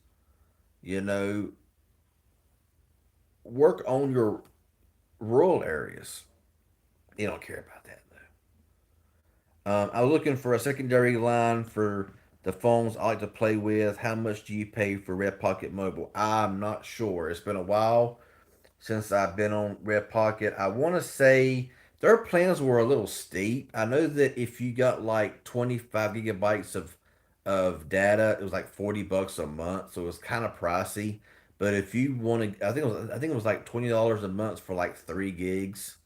You know, work on your rural areas. They don't care about that though. I was looking for a secondary line for the phones I like to play with. How much do you pay for Red Pocket Mobile? I'm not sure. It's been a while since I've been on Red Pocket. I want to say their plans were a little steep. I know that if you got like 25 gigabytes of data, it was like $40 a month, so it was kind of pricey. But if you wanted, I think it was like $20 a month for like 3 gigs,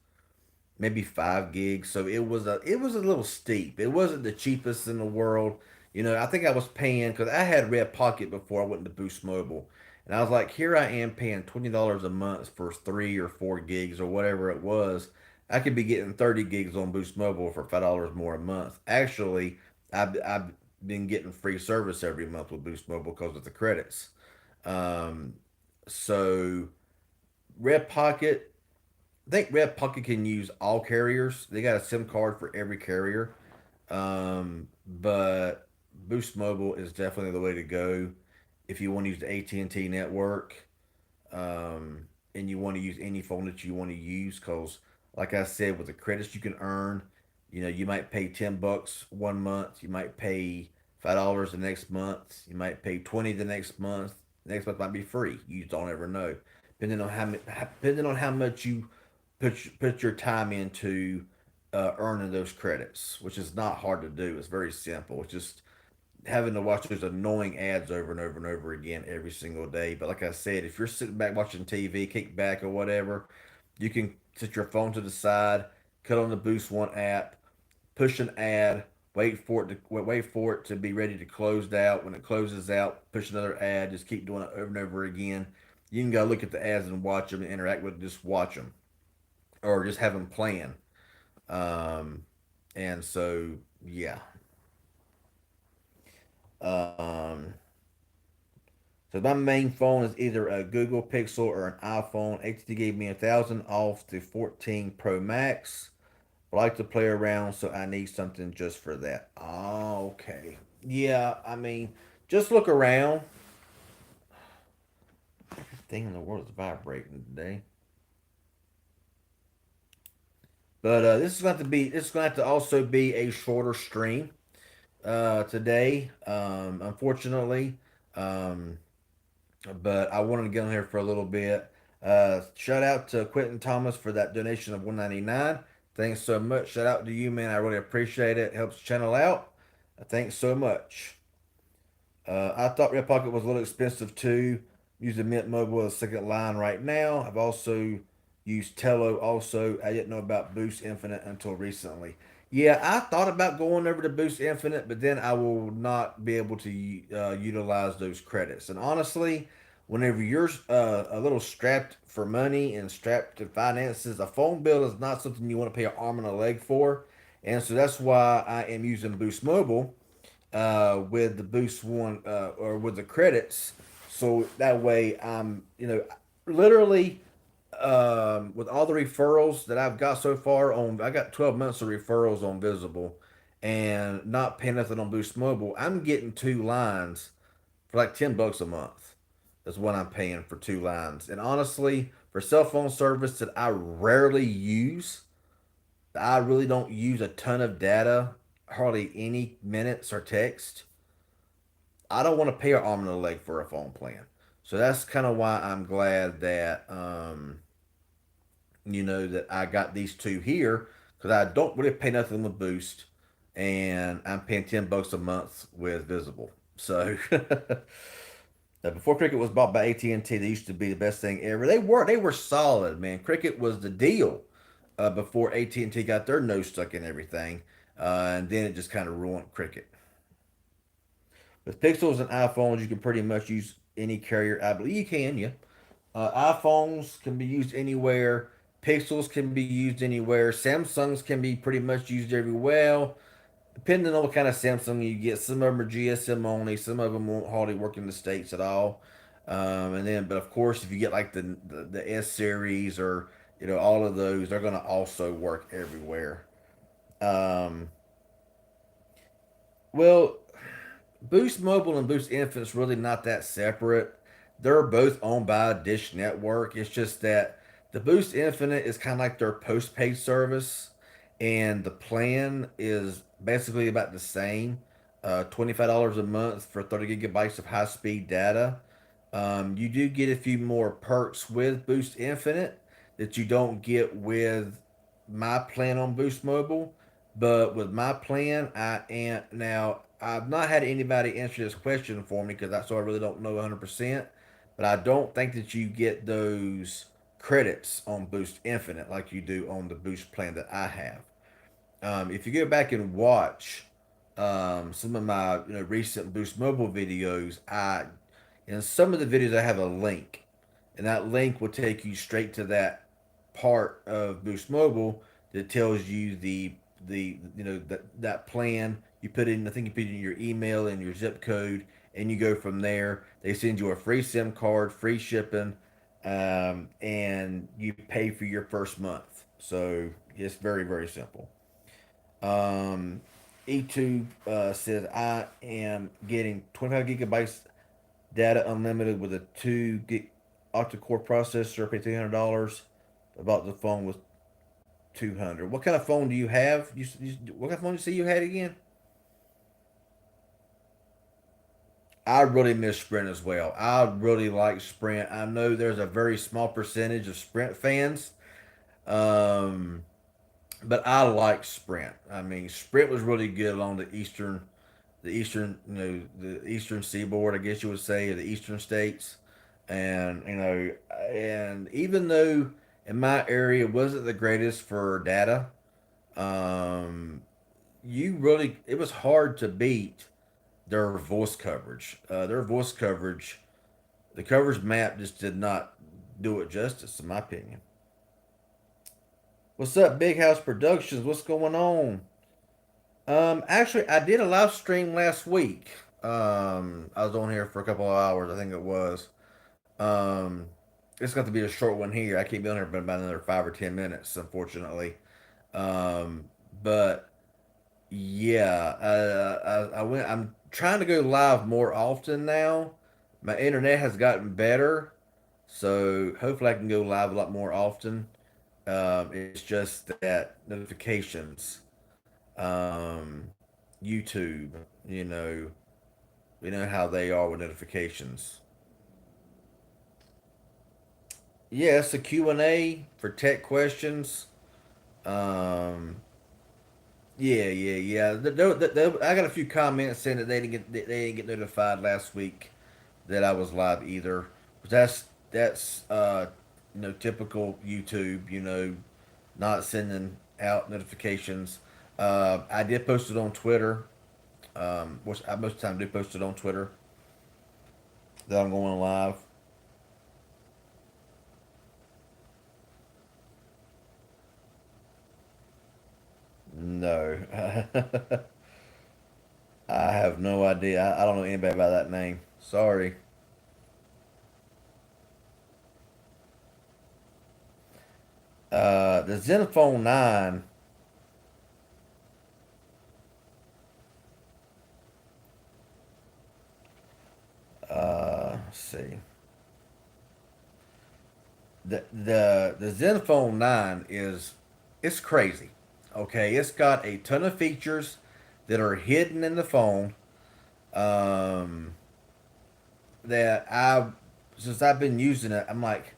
maybe 5 gigs. So it was a little steep. It wasn't the cheapest in the world. I think I was paying because I had Red Pocket before I went to Boost Mobile, and I was like, here I am paying $20 a month for 3 or 4 gigs or whatever it was. I could be getting 30 gigs on Boost Mobile for $5 more a month. Actually, I've been getting free service every month with Boost Mobile because of the credits. Um, so Red Pocket, I think Red Pocket can use all carriers. They got a SIM card for every carrier. But Boost Mobile is definitely the way to go if you want to use the AT&T network, and you want to use any phone that you want to use. Because, like I said, with the credits you can earn, you might pay $10 1 month, you might pay $5 the next month, you might pay 20 the next month. The next month might be free. You just don't ever know, depending on how much you put your time into earning those credits, which is not hard to do. It's very simple. It's just having to watch those annoying ads over and over and over again every single day. But like I said, if you're sitting back watching TV, kick back or whatever, you can set your phone to the side, cut on the Boost One app, push an ad, wait for it to be ready to close out. When it closes out, push another ad. Just keep doing it over and over again. You can go look at the ads and watch them and interact with them. Just watch them or just have them playing. Um, and so yeah. Um, So my main phone is either a Google Pixel or an iPhone. AT&T gave me 1,000 off the 14 Pro Max. I like to play around, so I need something just for that. Oh, okay. Yeah, I mean, just look around. Thing in the world is vibrating today. But this is going to be. This is going to have to also be a shorter stream today. Unfortunately, um, but I wanted to get on here for a little bit. Shout out to Quentin Thomas for that donation of 199. Thanks so much. Shout out to you, man. I really appreciate it. Helps the channel out. Thanks so much. I thought Red Pocket was a little expensive too. Using Mint Mobile as a second line right now. I've also used Tello also. I didn't know about Boost Infinite until recently. Yeah, I thought about going over to Boost Infinite, but then I will not be able to utilize those credits. And honestly, whenever you're a little strapped for money and strapped to finances, a phone bill is not something you want to pay an arm and a leg for. And so that's why I am using Boost Mobile with the Boost One or with the credits. So that way, I'm literally with all the referrals that I've got so far on, I got 12 months of referrals on Visible, and not paying nothing on Boost Mobile. I'm getting two lines for like $10 a month. That's what I'm paying for two lines. And honestly, for cell phone service that I rarely use, I really don't use a ton of data, hardly any minutes or text. I don't want to pay an arm and a leg for a phone plan. So that's kind of why I'm glad that that I got these two here because I don't really pay nothing with Boost, and I'm paying $10 a month with Visible. So before Cricket was bought by AT&T, they used to be the best thing ever. They were solid, man. Cricket was the deal before AT&T got their nose stuck in everything, and then it just kind of ruined Cricket. With Pixels and iPhones, you can pretty much use any carrier. I believe you can, yeah. iPhones can be used anywhere. Pixels can be used anywhere. Samsungs can be pretty much used everywhere. Depending on what kind of Samsung you get, some of them are GSM only. Some of them won't hardly work in the states at all. But of course, if you get like the S series or all of those, they're gonna also work everywhere. Um, well, Boost Mobile and Boost Infinite's really not that separate. They're both owned by a Dish Network. It's just that the Boost Infinite is kind of like their postpaid service, and the plan is basically about the same. $25 a month for 30 gigabytes of high speed data. You do get a few more perks with Boost Infinite that you don't get with my plan on Boost Mobile. But with my plan, I am now. I've not had anybody answer this question for me because I really don't know 100%. But I don't think that you get those credits on Boost Infinite like you do on the Boost plan that I have. If you go back and watch some of my recent Boost Mobile videos, I in some of the videos I have a link, and that link will take you straight to that part of Boost Mobile that tells you the that plan. You put in, I think you put in your email and your zip code, and you go from there. They send you a free SIM card, free shipping, and you pay for your first month. So it's very very simple. Um, E2 says I am getting 25 gigabytes data unlimited with a 2 gig octa-core processor. Pay $300. About the phone was 200. What kind of phone do you have? What kind of phone you say you had again? I really miss Sprint as well. I really like Sprint. I know there's a very small percentage of Sprint fans, um, but I like Sprint. I mean, Sprint was really good along the eastern seaboard, I guess you would say, or the eastern states. And, and even though in my area it wasn't the greatest for data, um, it was hard to beat their voice coverage. The coverage map just did not do it justice, in my opinion. What's up, Big House Productions? What's going on? Actually, I did a live stream last week. I was on here for a couple of hours, I think it was. Um, it's got to be a short one here. I can't be on here but about another 5 or 10 minutes, unfortunately. Um, but yeah, I went. I'm trying to go live more often now. My internet has gotten better, so hopefully I can go live a lot more often. It's just that notifications, um, YouTube, you know, you know how they are with notifications. Yeah, it's a Q&A for tech questions. Um, yeah. I got a few comments saying that they didn't get notified last week that I was live either. But that's typical YouTube. Not sending out notifications. I did post it on Twitter. Which I most of the time do post it on Twitter that I'm going live. No, I have no idea. I don't know anybody by that name. Sorry. The Zenfone 9. Let's see. The Zenfone 9 is it's crazy. Okay, it's got a ton of features that are hidden in the phone. Um, that I since I've been using it, I'm like,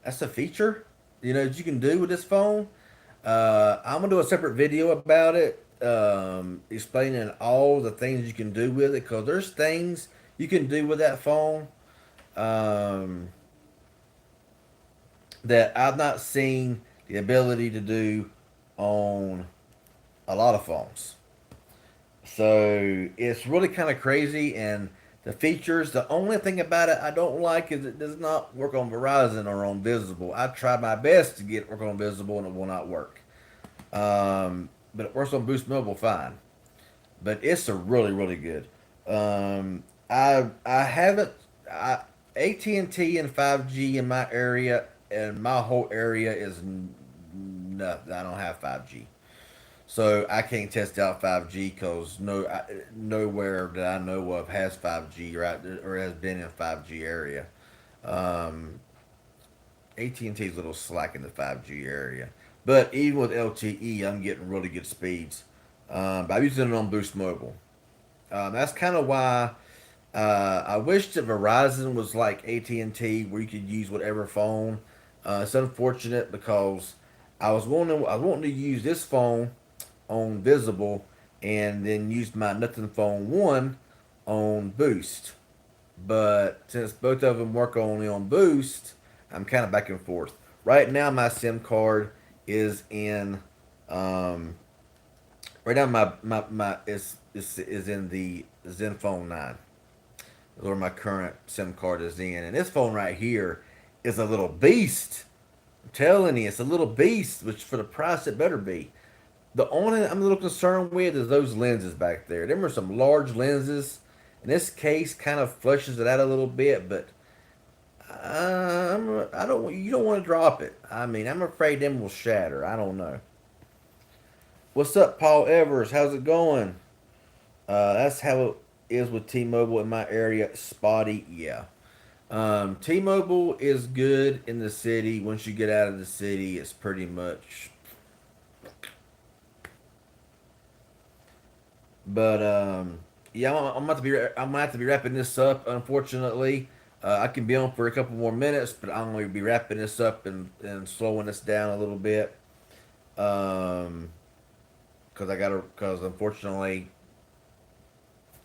that's a feature, that you can do with this phone. I'm gonna do a separate video about it, explaining all the things you can do with it. Cause there's things you can do with that phone, um, that I've not seen the ability to do on a lot of phones. So it's really kind of crazy. And the features, the only thing about it I don't like is it does not work on Verizon or on Visible. I tried my best to get it work on Visible and it will not work. But it works on Boost Mobile fine. But it's a really good. I haven't I AT&T and 5G in my area, and my whole area is nothing. I don't have 5G. So I can't test out 5G because nowhere that I know of has 5G, right, or has been in 5G area. Um, AT&T is a little slack in the 5G area, but even with LTE, I'm getting really good speeds. But I'm using it on Boost Mobile. That's kind of why I wish that Verizon was like AT&T, where you could use whatever phone. It's unfortunate because I was wanting to use this phone on Visible and then use my Nothing Phone 1 on Boost. But since both of them work only on Boost, I'm kind of back and forth. Right now, my SIM card is in. Um, right now, my is in the Zenfone 9, where my current SIM card is in. And this phone right here is a little beast. I'm telling you, it's a little beast, which for the price it better be. The only thing I'm a little concerned with is those lenses back there. Them are some large lenses, and this case kind of flushes it out a little bit. But I don't. You don't want to drop it. I mean, I'm afraid them will shatter. I don't know. What's up, Paul Evers? How's it going? That's how it is with T-Mobile in my area. Spotty, yeah. T-Mobile is good in the city. Once you get out of the city, it's pretty much. But yeah, I'm about to be. I'm gonna have to be wrapping this up. Unfortunately, I can be on for a couple more minutes, but I'm going to be wrapping this up and slowing this down a little bit. Um, because unfortunately,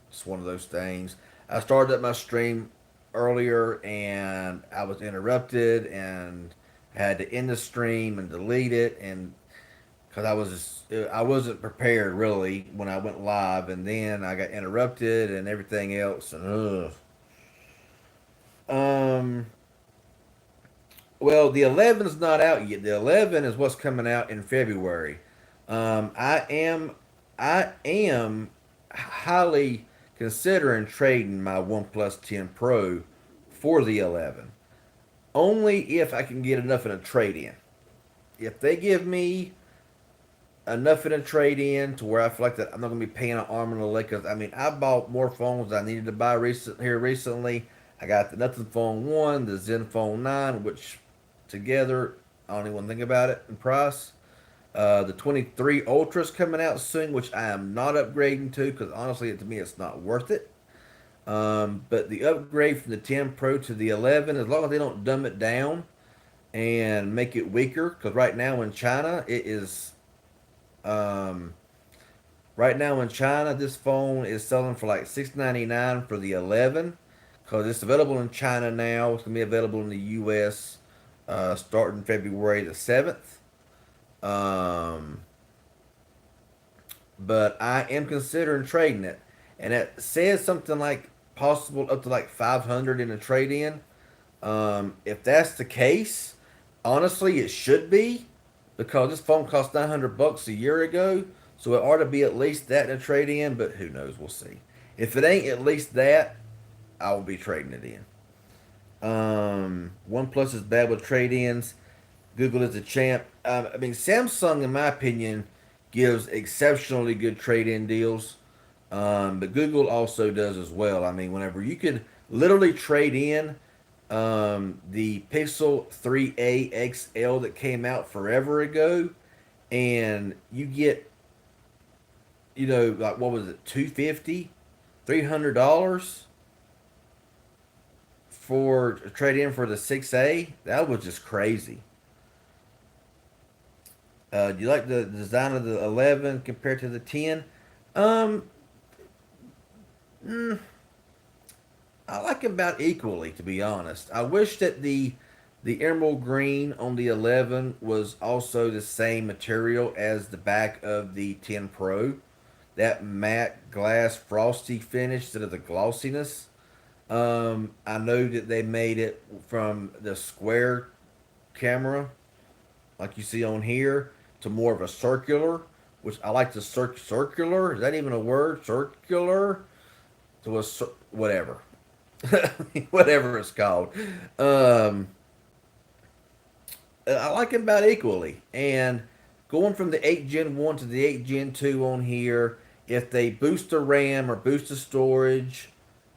it's one of those things. I started up my stream earlier and I was interrupted and had to end the stream and delete it, and because I wasn't prepared really when I went live, and then I got interrupted and everything else, and um well, the 11 is not out yet. The 11 is what's coming out in February. I am highly considering trading my OnePlus 10 Pro for the 11. Only if I can get enough in a trade in. If they give me enough in a trade in to where I feel like that I'm not going to be paying an arm and a leg. Because I mean, I bought more phones than I needed to buy recently. I got the Nothing Phone 1, the Zen Phone 9, which together, I don't even want to think about it in price. The 23 Ultra's coming out soon, which I am not upgrading to because honestly, to me, it's not worth it. But the upgrade from the 10 Pro to the 11, as long as they don't dumb it down and make it weaker, because um, right now in China, this phone is selling for like $699 for the 11, because it's available in China now. It's gonna be available in the U.S. Starting February the 7th. Um, but I am considering trading it, and it says something like possible up to like 500 in a trade in. If that's the case, honestly, it should be because this phone cost $900 a year ago, so it ought to be at least that in a trade in. But who knows? We'll see. If it ain't at least that, I will be trading it in. OnePlus is bad with trade ins. Google is a champ. I mean, Samsung, in my opinion, gives exceptionally good trade-in deals, but Google also does as well. I mean, whenever you could literally trade in the Pixel 3a XL that came out forever ago, and you get, like what was it, 250, $300 for trade in for the 6A. That was just crazy. Do you like the design of the 11 compared to the 10? Um, mm, I like them about equally, to be honest. I wish that the emerald green on the 11 was also the same material as the back of the 10 Pro. That matte glass frosty finish instead of the glossiness. I know that they made it from the square camera like you see on here, to more of a circular, which I like the circular. Is that even a word? Circular to a whatever, whatever it's called. Um, I like it about equally. And going from the 8 Gen 1 to the 8 Gen 2 on here, if they boost the RAM or boost the storage,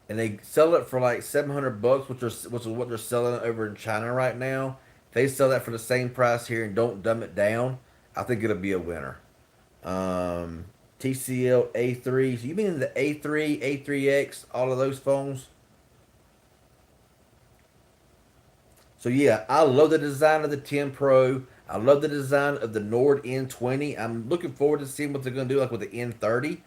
and they sell it for like $700, which is what they're selling it over in China right now. If they sell that for the same price here and don't dumb it down, I think it'll be a winner. Um, TCL A3s. You mean the A3, A3X, all of those phones? So yeah, I love the design of the 10 Pro. I love the design of the Nord N20. I'm looking forward to seeing what they're going to do like with the N30.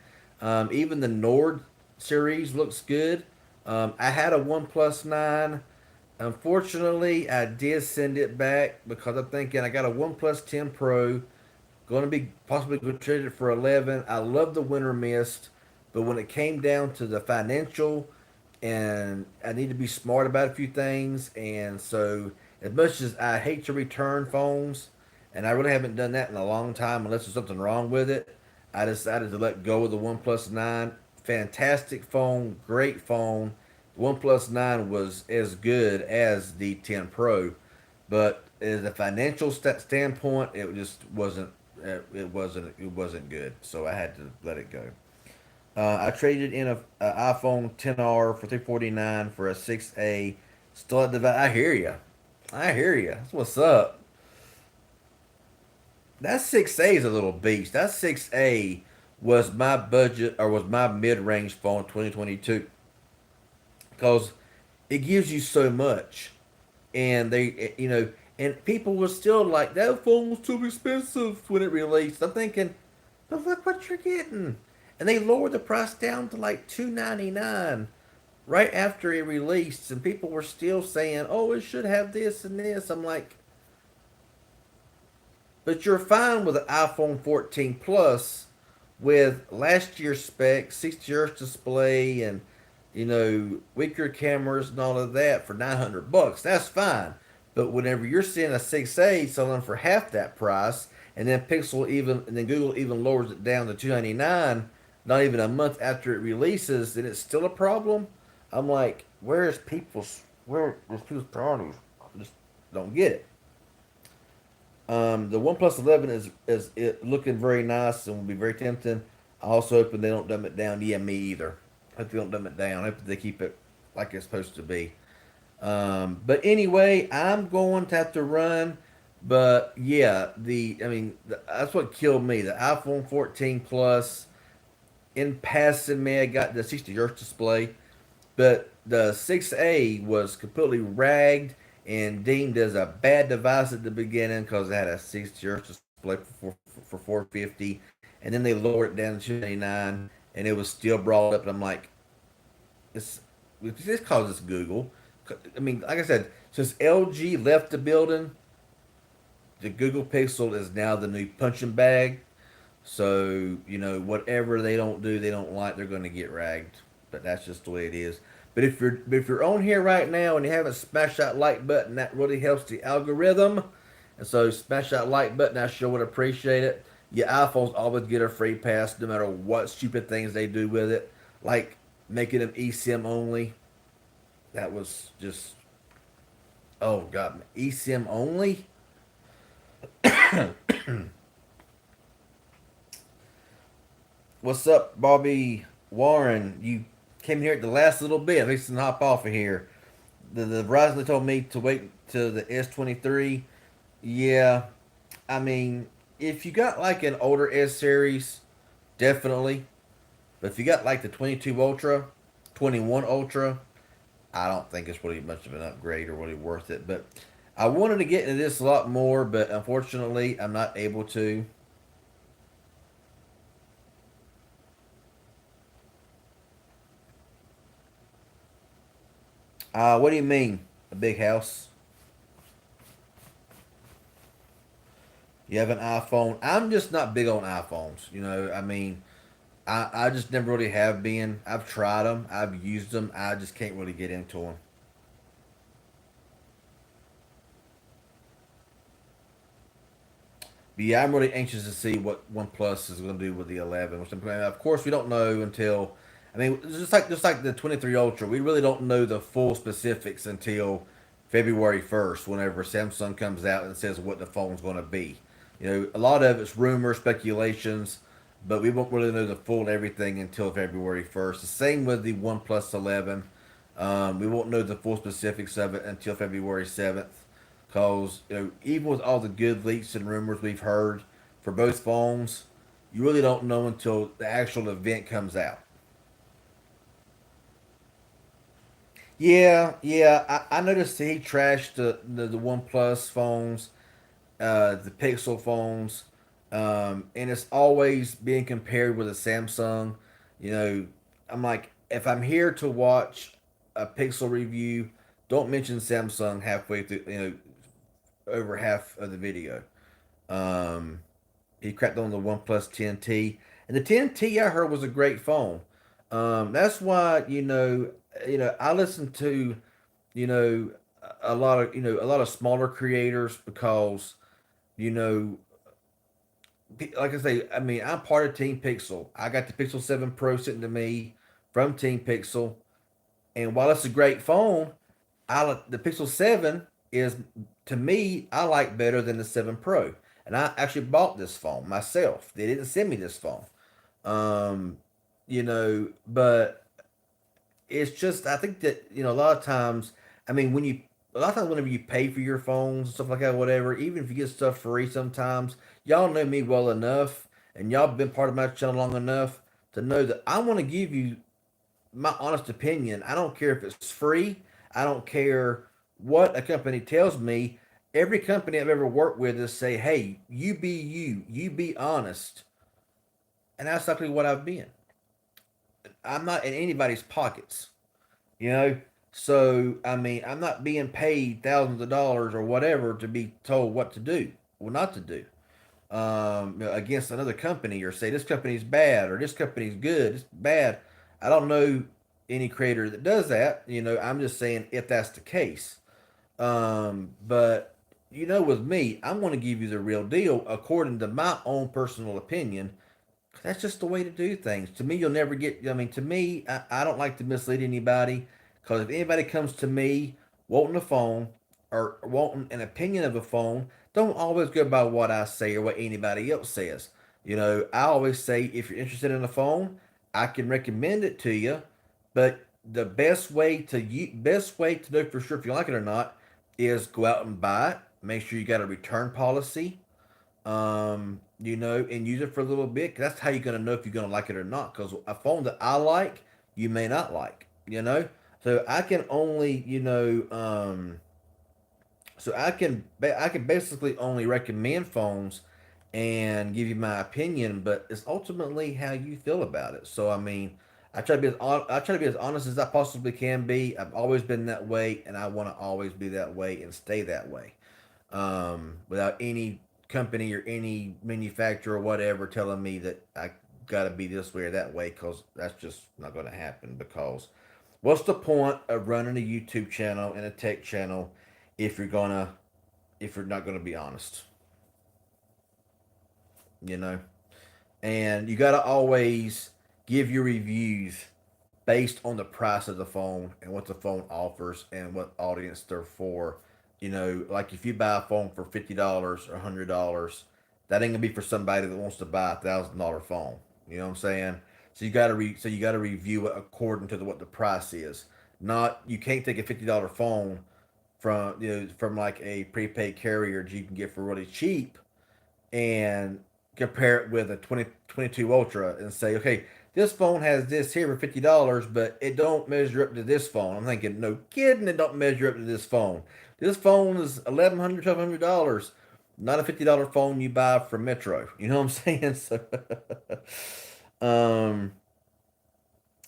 Even the Nord series looks good. I had a OnePlus 9. Unfortunately, I did send it back because I'm thinking I got a OnePlus 10 Pro, going to be possibly going to trade it for 11. I love the winter mist, but when it came down to the financial, and I need to be smart about a few things, and so as much as I hate to return phones, and I really haven't done that in a long time unless there's something wrong with it, I decided to let go of the OnePlus 9. Fantastic phone, great phone. The OnePlus 9 was as good as the 10 Pro, but as a financial standpoint, it just wasn't. It wasn't good. So I had to let it go. I traded in a iPhone 10R for 349 for a 6A. Still at the. I hear you. I hear you. That's what's up. That 6A is a little beast. That 6A was my budget or was my mid-range phone 2022 because it gives you so much, and and people were still like that phone was too expensive when it released. I'm thinking, but look what you're getting, and they lowered the price down to like 299 right after it released, and people were still saying, "Oh, it should have this and this." I'm like, but you're fine with an iPhone 14 Plus with last year's specs, 60 Hz display, and weaker cameras and all of that for $900. That's fine. But whenever you're seeing a 6A selling for half that price, and then Google even lowers it down to 299, not even a month after it releases, and it's still a problem. I'm like, where is people's priorities? I just don't get it. The OnePlus 11 is it looking very nice and will be very tempting. I also hope they don't dumb it down. Yeah, me either. Hope they don't dumb it down. Hope they keep it like it's supposed to be. But anyway, I'm going to have to run. But yeah, that's what killed me. The iPhone 14 Plus in passing me, I got the 60 hertz display, but the 6A was completely ragged and deemed as a bad device at the beginning because it had a 60 hertz display for 450, and then they lowered it down to 299, and it was still brought up. And I'm like, this this causes Google. I mean, like I said, since LG left the building, the Google Pixel is now the new punching bag. So, whatever they don't do, they don't like, they're going to get ragged. But that's just the way it is. But if you're on here right now and you haven't smashed that like button, that really helps the algorithm. And so smash that like button. I sure would appreciate it. Your iPhones always get a free pass no matter what stupid things they do with it. Like making them eSIM only. That was just, oh God, eSIM only? What's up, Bobby Warren? You came here at the last little bit. I'm fixing to hop off of here. The Verizon told me to wait till the S23. Yeah, I mean, if you got like an older S series, definitely. But if you got like the 22 Ultra, 21 Ultra, I don't think it's really much of an upgrade or really worth it. But I wanted to get into this a lot more, but unfortunately, I'm not able to. What do you mean, a big house? You have an iPhone. I'm just not big on iPhones. I mean, I just never really have been. I've tried them. I've used them. I just can't really get into them. But yeah, I'm really anxious to see what OnePlus is going to do with the 11. Of course, we don't know until. I mean, just like the 23 Ultra, we really don't know the full specifics until February 1st, whenever Samsung comes out and says what the phone's going to be. A lot of it's rumors, speculations, but we won't really know the full everything until February 1st. The same with the OnePlus 11. We won't know the full specifics of it until February 7th. Because even with all the good leaks and rumors we've heard for both phones, you really don't know until the actual event comes out. Yeah, yeah, I noticed he trashed the OnePlus phones, the Pixel phones, and it's always being compared with a Samsung. You know, I'm like, if I'm here to watch a Pixel review, don't mention Samsung halfway through. Over half of the video. Um, he cracked on the OnePlus 10T, and the 10T I heard was a great phone. That's why I listen to you know a lot of smaller creators because you know like I say, I mean, I'm part of Team Pixel. I got the Pixel 7 Pro sitting to me from Team Pixel, and while it's a great phone, the Pixel 7 is, to me, I like better than the 7 Pro. And I actually bought this phone myself. They didn't send me this phone. Um, but it's just I think that a lot of times, I mean, a lot of times whenever you pay for your phones and stuff like that, whatever, even if you get stuff free, sometimes y'all know me well enough, and y'all been part of my channel long enough to know that I want to give you my honest opinion. I don't care if it's free. I don't care what a company tells me. Every company I've ever worked with is say, "Hey, you be you. You be honest," and that's exactly what I've been. I'm not in anybody's pockets, you know. So I mean, I'm not being paid thousands of dollars or whatever to be told what to do or not to do against another company or say this company's bad or this company's good. It's bad. I don't know any creator that does that. I'm just saying if that's the case. But with me, I'm going to give you the real deal according to my own personal opinion. That's just the way to do things. To me, you'll never get. I mean, to me, I don't like to mislead anybody because if anybody comes to me wanting a phone or wanting an opinion of a phone, don't always go by what I say or what anybody else says. I always say if you're interested in a phone, I can recommend it to you, but the best way to know for sure if you like it or not is go out and buy it. Make sure you got a return policy, and use it for a little bit. 'Cause that's how you're gonna know if you're gonna like it or not. Because a phone that I like, you may not like. So I can only, so I can basically only recommend phones and give you my opinion, but it's ultimately how you feel about it. So I mean, I try to be as honest as I possibly can be. I've always been that way, and I want to always be that way and stay that way, without any company or any manufacturer or whatever telling me that I got to be this way or that way because that's just not going to happen. Because what's the point of running a YouTube channel and a tech channel if you're gonna if you're not gonna be honest, you know? And you got to always give your reviews based on the price of the phone and what the phone offers and what audience they're for. Like if you buy a phone for $50 or $100, that ain't gonna be for somebody that wants to buy $1,000 phone. You know what I'm saying? So you gotta review it according to what the price is. Not you can't take a $50 phone from like a prepaid carrier that you can get for really cheap and compare it with a 2022 Ultra and say, okay, this phone has this here for $50, but it don't measure up to this phone. I'm thinking, no kidding, it don't measure up to this phone. This phone is $1,100, $1,200. Not a $50 phone you buy from Metro. You know what I'm saying? So, um,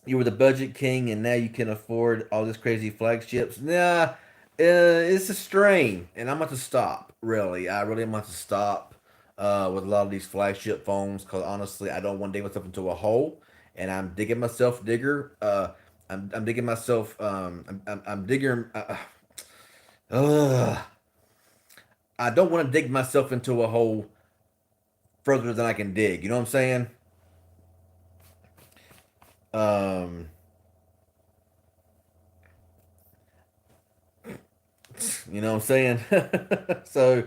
you were the budget king and now you can afford all these crazy flagships. Nah, it's a strain, and I'm about to stop. Really, I really am about to stop with a lot of these flagship phones because honestly, I don't want to dig myself into a hole, and I'm digging myself digger. I'm digging myself. I'm digging. Uh, I don't want to dig myself into a hole further than I can dig. You know what I'm saying? Um, you know what I'm saying? So,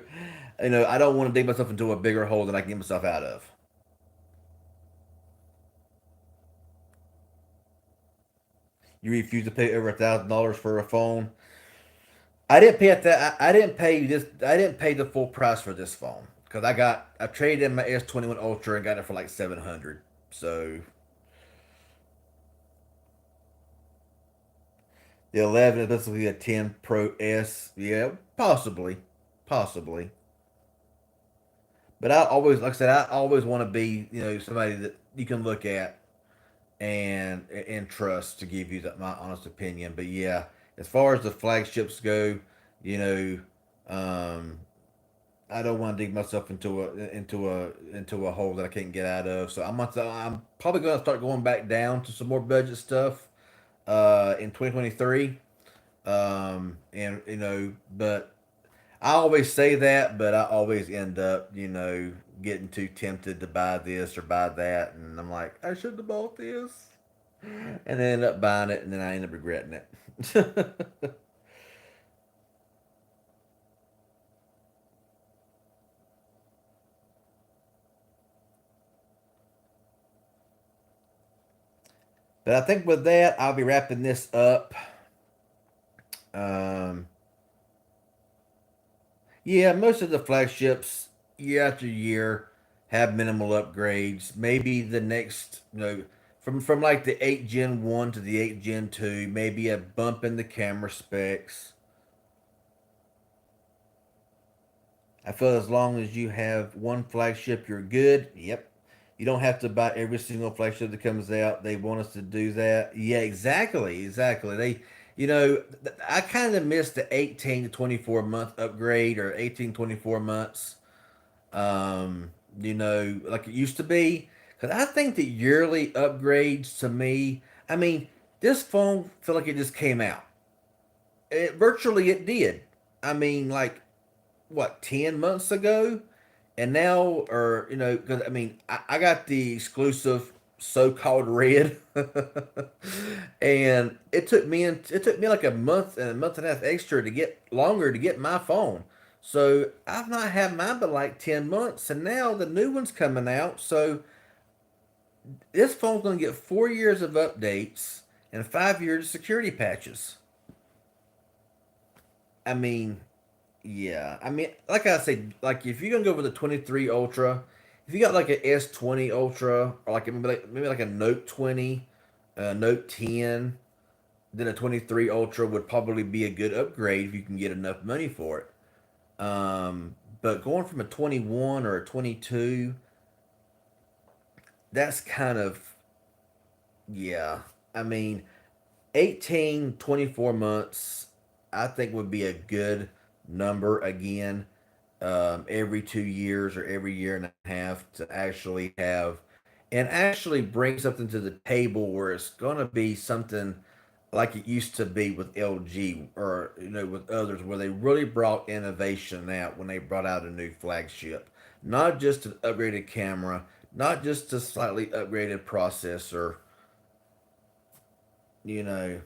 I don't want to dig myself into a bigger hole than I can get myself out of. You refuse to pay over $1,000 for a phone. I didn't pay at that. I didn't pay this. I didn't pay the full price for this phone because I traded in my S21 Ultra and got it for like 700. So the 11 is basically a 10 Pro S. Yeah, possibly. But I always, like I said, I always want to be somebody that you can look at and trust to give you my honest opinion. But yeah, as far as the flagships go, you know, um, I don't want to dig myself into a hole that I can't get out of. So I'm probably gonna start going back down to some more budget stuff in 2023. And but I always say that, but I always end up getting too tempted to buy this or buy that, and I'm like, I should have bought this, and then end up buying it, and then I end up regretting it. But I think with that, I'll be wrapping this up. Um, yeah, most of the flagships, year after year, have minimal upgrades. Maybe the next, from like the 8 Gen 1 to the 8 Gen 2, maybe a bump in the camera specs. I feel as long as you have one flagship, you're good. Yep. You don't have to buy every single flagship that comes out. They want us to do that. Yeah, exactly. I kind of missed the 18 to 24 month upgrade or 18 24 months. Like it used to be. Because I think the yearly upgrades to me, I mean, this phone feel like it just came out. It did. I mean, like what 10 months ago, And now, or because I mean, I got the exclusive so-called red, and it took me like a month and a half extra to get longer to get my phone. So I've not had mine but like 10 months, and now the new one's coming out. So this phone's gonna get 4 years of updates and 5 years of security patches. I mean, yeah, I mean, like I said, like if you're gonna go with a 23 Ultra, if you got like a S20 Ultra or like maybe like a Note 20, Note 10, then a 23 Ultra would probably be a good upgrade if you can get enough money for it. But going from a 21 or a 22, that's kind of yeah. I mean, 18, 24 months, I think would be a good number again. Every 2 years or every year and a half to actually have and actually bring something to the table where it's going to be something like it used to be with LG or with others where they really brought innovation out when they brought out a new flagship. Not just an upgraded camera, not just a slightly upgraded processor, you know,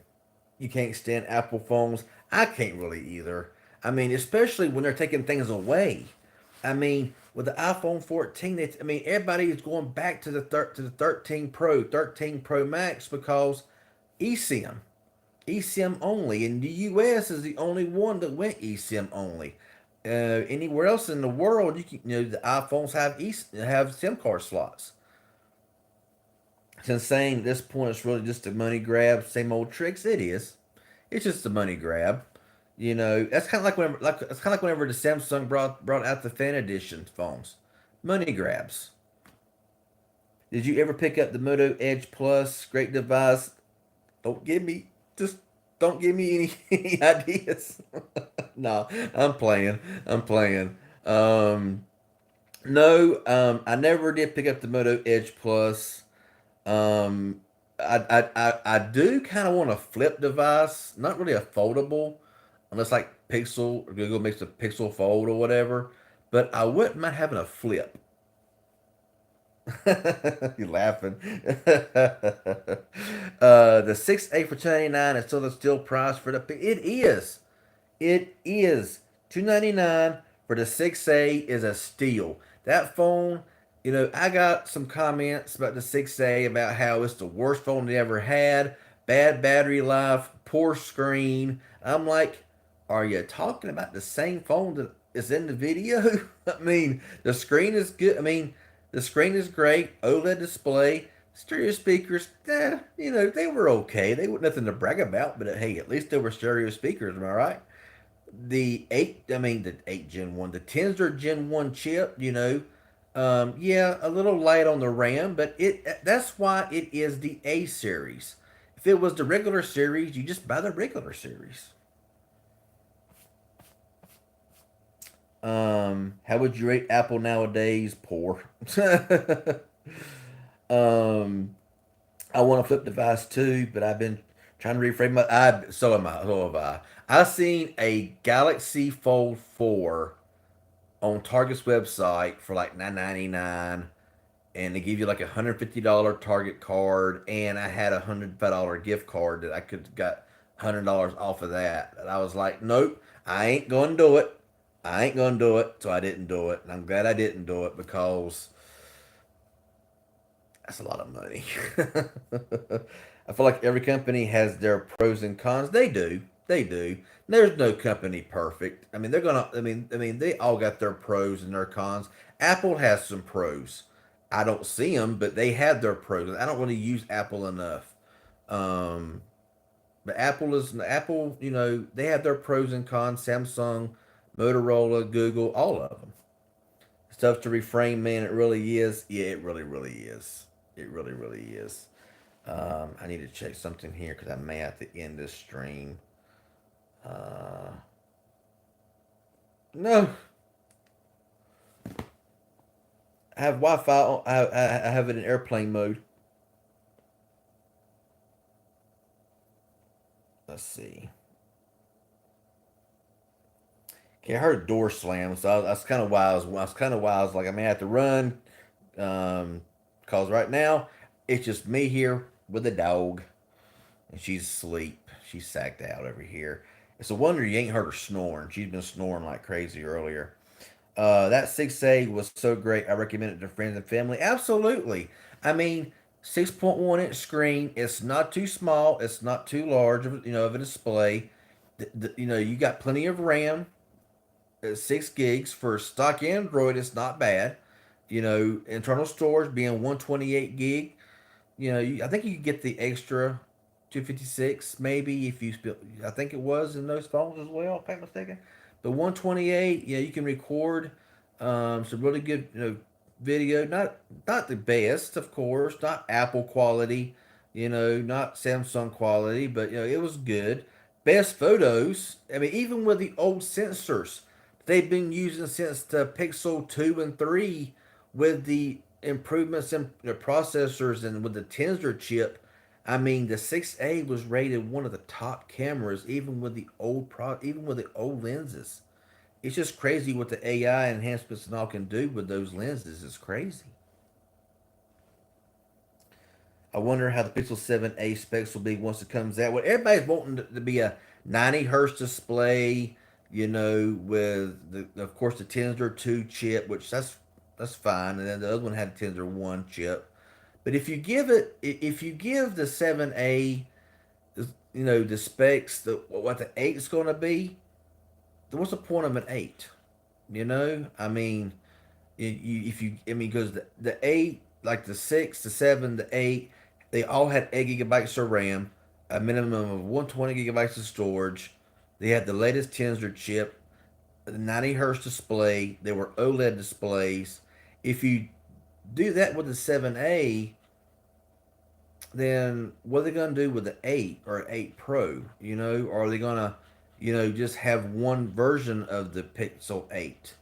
you can't stand Apple phones. I can't really either. I mean, especially when they're taking things away. I mean, with the iPhone 14, I mean, everybody is going back to the 13 Pro, 13 Pro Max because eSIM, eSIM only. And the US is the only one that went eSIM only. Anywhere else in the world, the iPhones have SIM card slots. Since saying at this point it's really just a money grab, same old tricks, it is. It's just a money grab. That's kind of like whenever the Samsung brought out the fan edition phones, money grabs. Did you ever pick up the Moto Edge Plus? Great device. Don't give me just don't give me any any ideas. No, I'm playing. I'm playing. No, I never did pick up the Moto Edge Plus. Um, I do kind of want a flip device, not really a foldable, unless like Pixel or Google makes a Pixel Fold or whatever. But I wouldn't mind having a flip. You laughing? The 6A for 299 is still the still price for the. It is. It is 299 for the 6A is a steal. That phone, I got some comments about the 6A about how it's the worst phone they ever had, bad battery life, poor screen. I'm like, are you talking about the same phone that is in the video? I mean, the screen is good. I mean, the screen is great, OLED display, stereo speakers. They were okay. They were nothing to brag about, but hey, at least they were stereo speakers. Am I right? The 8 Gen 1, the 10s are Gen 1 chip, yeah, a little light on the RAM, but that's why it is the A series. If it was the regular series, you just buy the regular series. How would you rate Apple nowadays? Poor. um, I want a flip device too, but I've been trying to reframe my. So am I. So have I. I seen a Galaxy Fold 4 on Target's website for like 9.99, and they give you like $150 Target card, and I had $105 gift card that I could got $100 off of that. And I was like, nope, I ain't gonna do it. I ain't gonna do it. So I didn't do it, and I'm glad I didn't do it because that's a lot of money. I feel like every company has their pros and cons. They do. They do. There's no company perfect. I mean, they're gonna. I mean, they all got their pros and their cons. Apple has some pros. I don't see them, but they have their pros. I don't really use Apple enough. Um, but Apple. They have their pros and cons. Samsung, Motorola, Google, all of them. Stuff to reframe, man. It really is. Yeah, it really, really is. It really, really is. I need to check something here because I may have to end this stream. Uh, no, I have Wi-Fi. I have it in airplane mode. Let's see. Okay, I heard a door slam, so that's kind of why I was kind of why I was like, I may have to run, um, cause right now it's just me here with the dog, and she's asleep. She's sacked out over here. It's a wonder you ain't heard her snoring. She's been snoring like crazy earlier. That 6A was so great. I recommend it to friends and family. Absolutely. I mean, 6.1 inch screen. It's not too small. It's not too large. Of a display. You got plenty of RAM. 6 gigs for stock Android. It's not bad. Internal storage being 128 gig. I think you could get the extra 256 maybe if you spill. I think it was in those phones as well, if I'm not mistaken. But 128, yeah, you can record some really good, video. Not the best, of course, not Apple quality, not Samsung quality, but it was good. Best photos. I mean, even with the old sensors they've been using since the Pixel 2 and 3 with the improvements in the processors and with the Tensor chip. I mean, the 6A was rated one of the top cameras, even with the old lenses. It's just crazy what the AI enhancements and all can do with those lenses. It's crazy. I wonder how the Pixel 7a specs will be once it comes out. Well, everybody's wanting to be a 90 hertz display, with of course the Tensor 2 chip, which that's fine, and then the other one had a Tensor 1 chip. But if you give the 7a, the specs, what the 8 is going to be, then what's the point of an 8? I mean, I mean, because the 8, like the 6, the 7, the 8, they all had 8 gigabytes of RAM, a minimum of 120 gigabytes of storage. They had the latest Tensor chip, the 90 hertz display. They were OLED displays. If you do that with the 7A, then what are they going to do with the 8 or 8 Pro? Or are they going to, just have one version of the Pixel 8?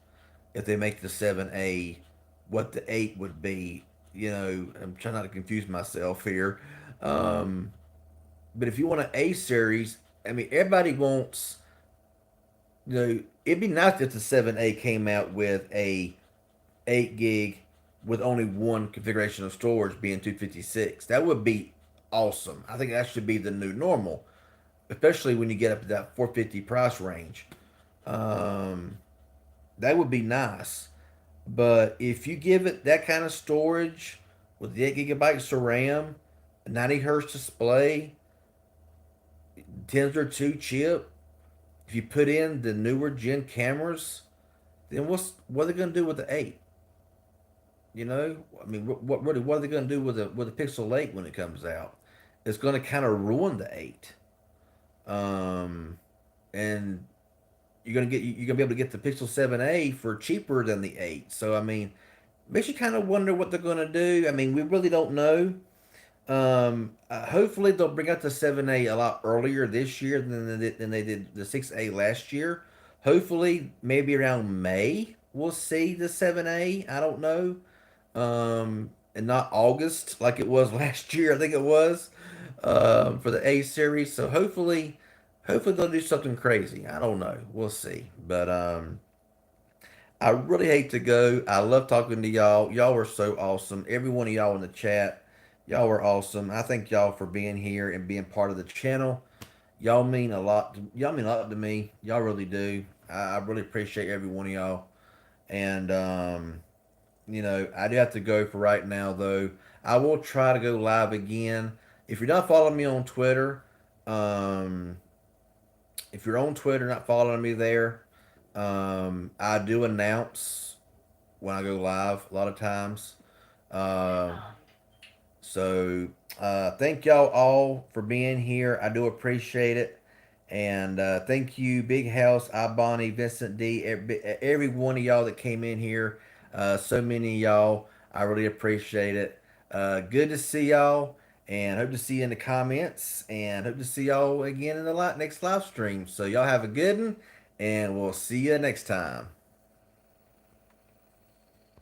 If they make the 7A what the 8 would be. I'm trying not to confuse myself here. Um, but if you want an A series, I mean, everybody wants, it'd be nice if the 7A came out with a 8 gig with only one configuration of storage being 256. That would be awesome. I think that should be the new normal, especially when you get up to that 450 price range. Um, that would be nice. But if you give it that kind of storage with the 8 gigabytes of RAM, a 90 hertz display, Tensor 2 chip, if you put in the newer gen cameras, then what are they going to do with the 8? I mean, what are they going to do with the Pixel 8 when it comes out? It's going to kind of ruin the 8. And you're gonna be able to get the Pixel 7a for cheaper than the 8. So I mean, makes you kind of wonder what they're gonna do. I mean, we really don't know. Hopefully they'll bring out the 7a a lot earlier this year than they did the 6a last year. Hopefully, maybe around May we'll see the 7a. I don't know. And not August like it was last year. I think it was for the A series. So hopefully they'll do something crazy. I don't know. We'll see. But I really hate to go. I love talking to y'all. Y'all were so awesome. Every one of y'all in the chat, y'all were awesome. I thank y'all for being here and being part of the channel. Y'all mean a lot. Y'all mean a lot to me. Y'all really do. I really appreciate every one of y'all. And I do have to go for right now though. I will try to go live again. If you're not following me on Twitter, um, if you're on Twitter, not following me there, I do announce when I go live a lot of times. Uh, so thank y'all all for being here. I do appreciate it. And thank you, Big House, Ibani, Vincent D, every one of y'all that came in here. So many of y'all. I really appreciate it. Good to see y'all. And hope to see you in the comments. And hope to see y'all again in the next live stream. So y'all have a good one. And we'll see you next time.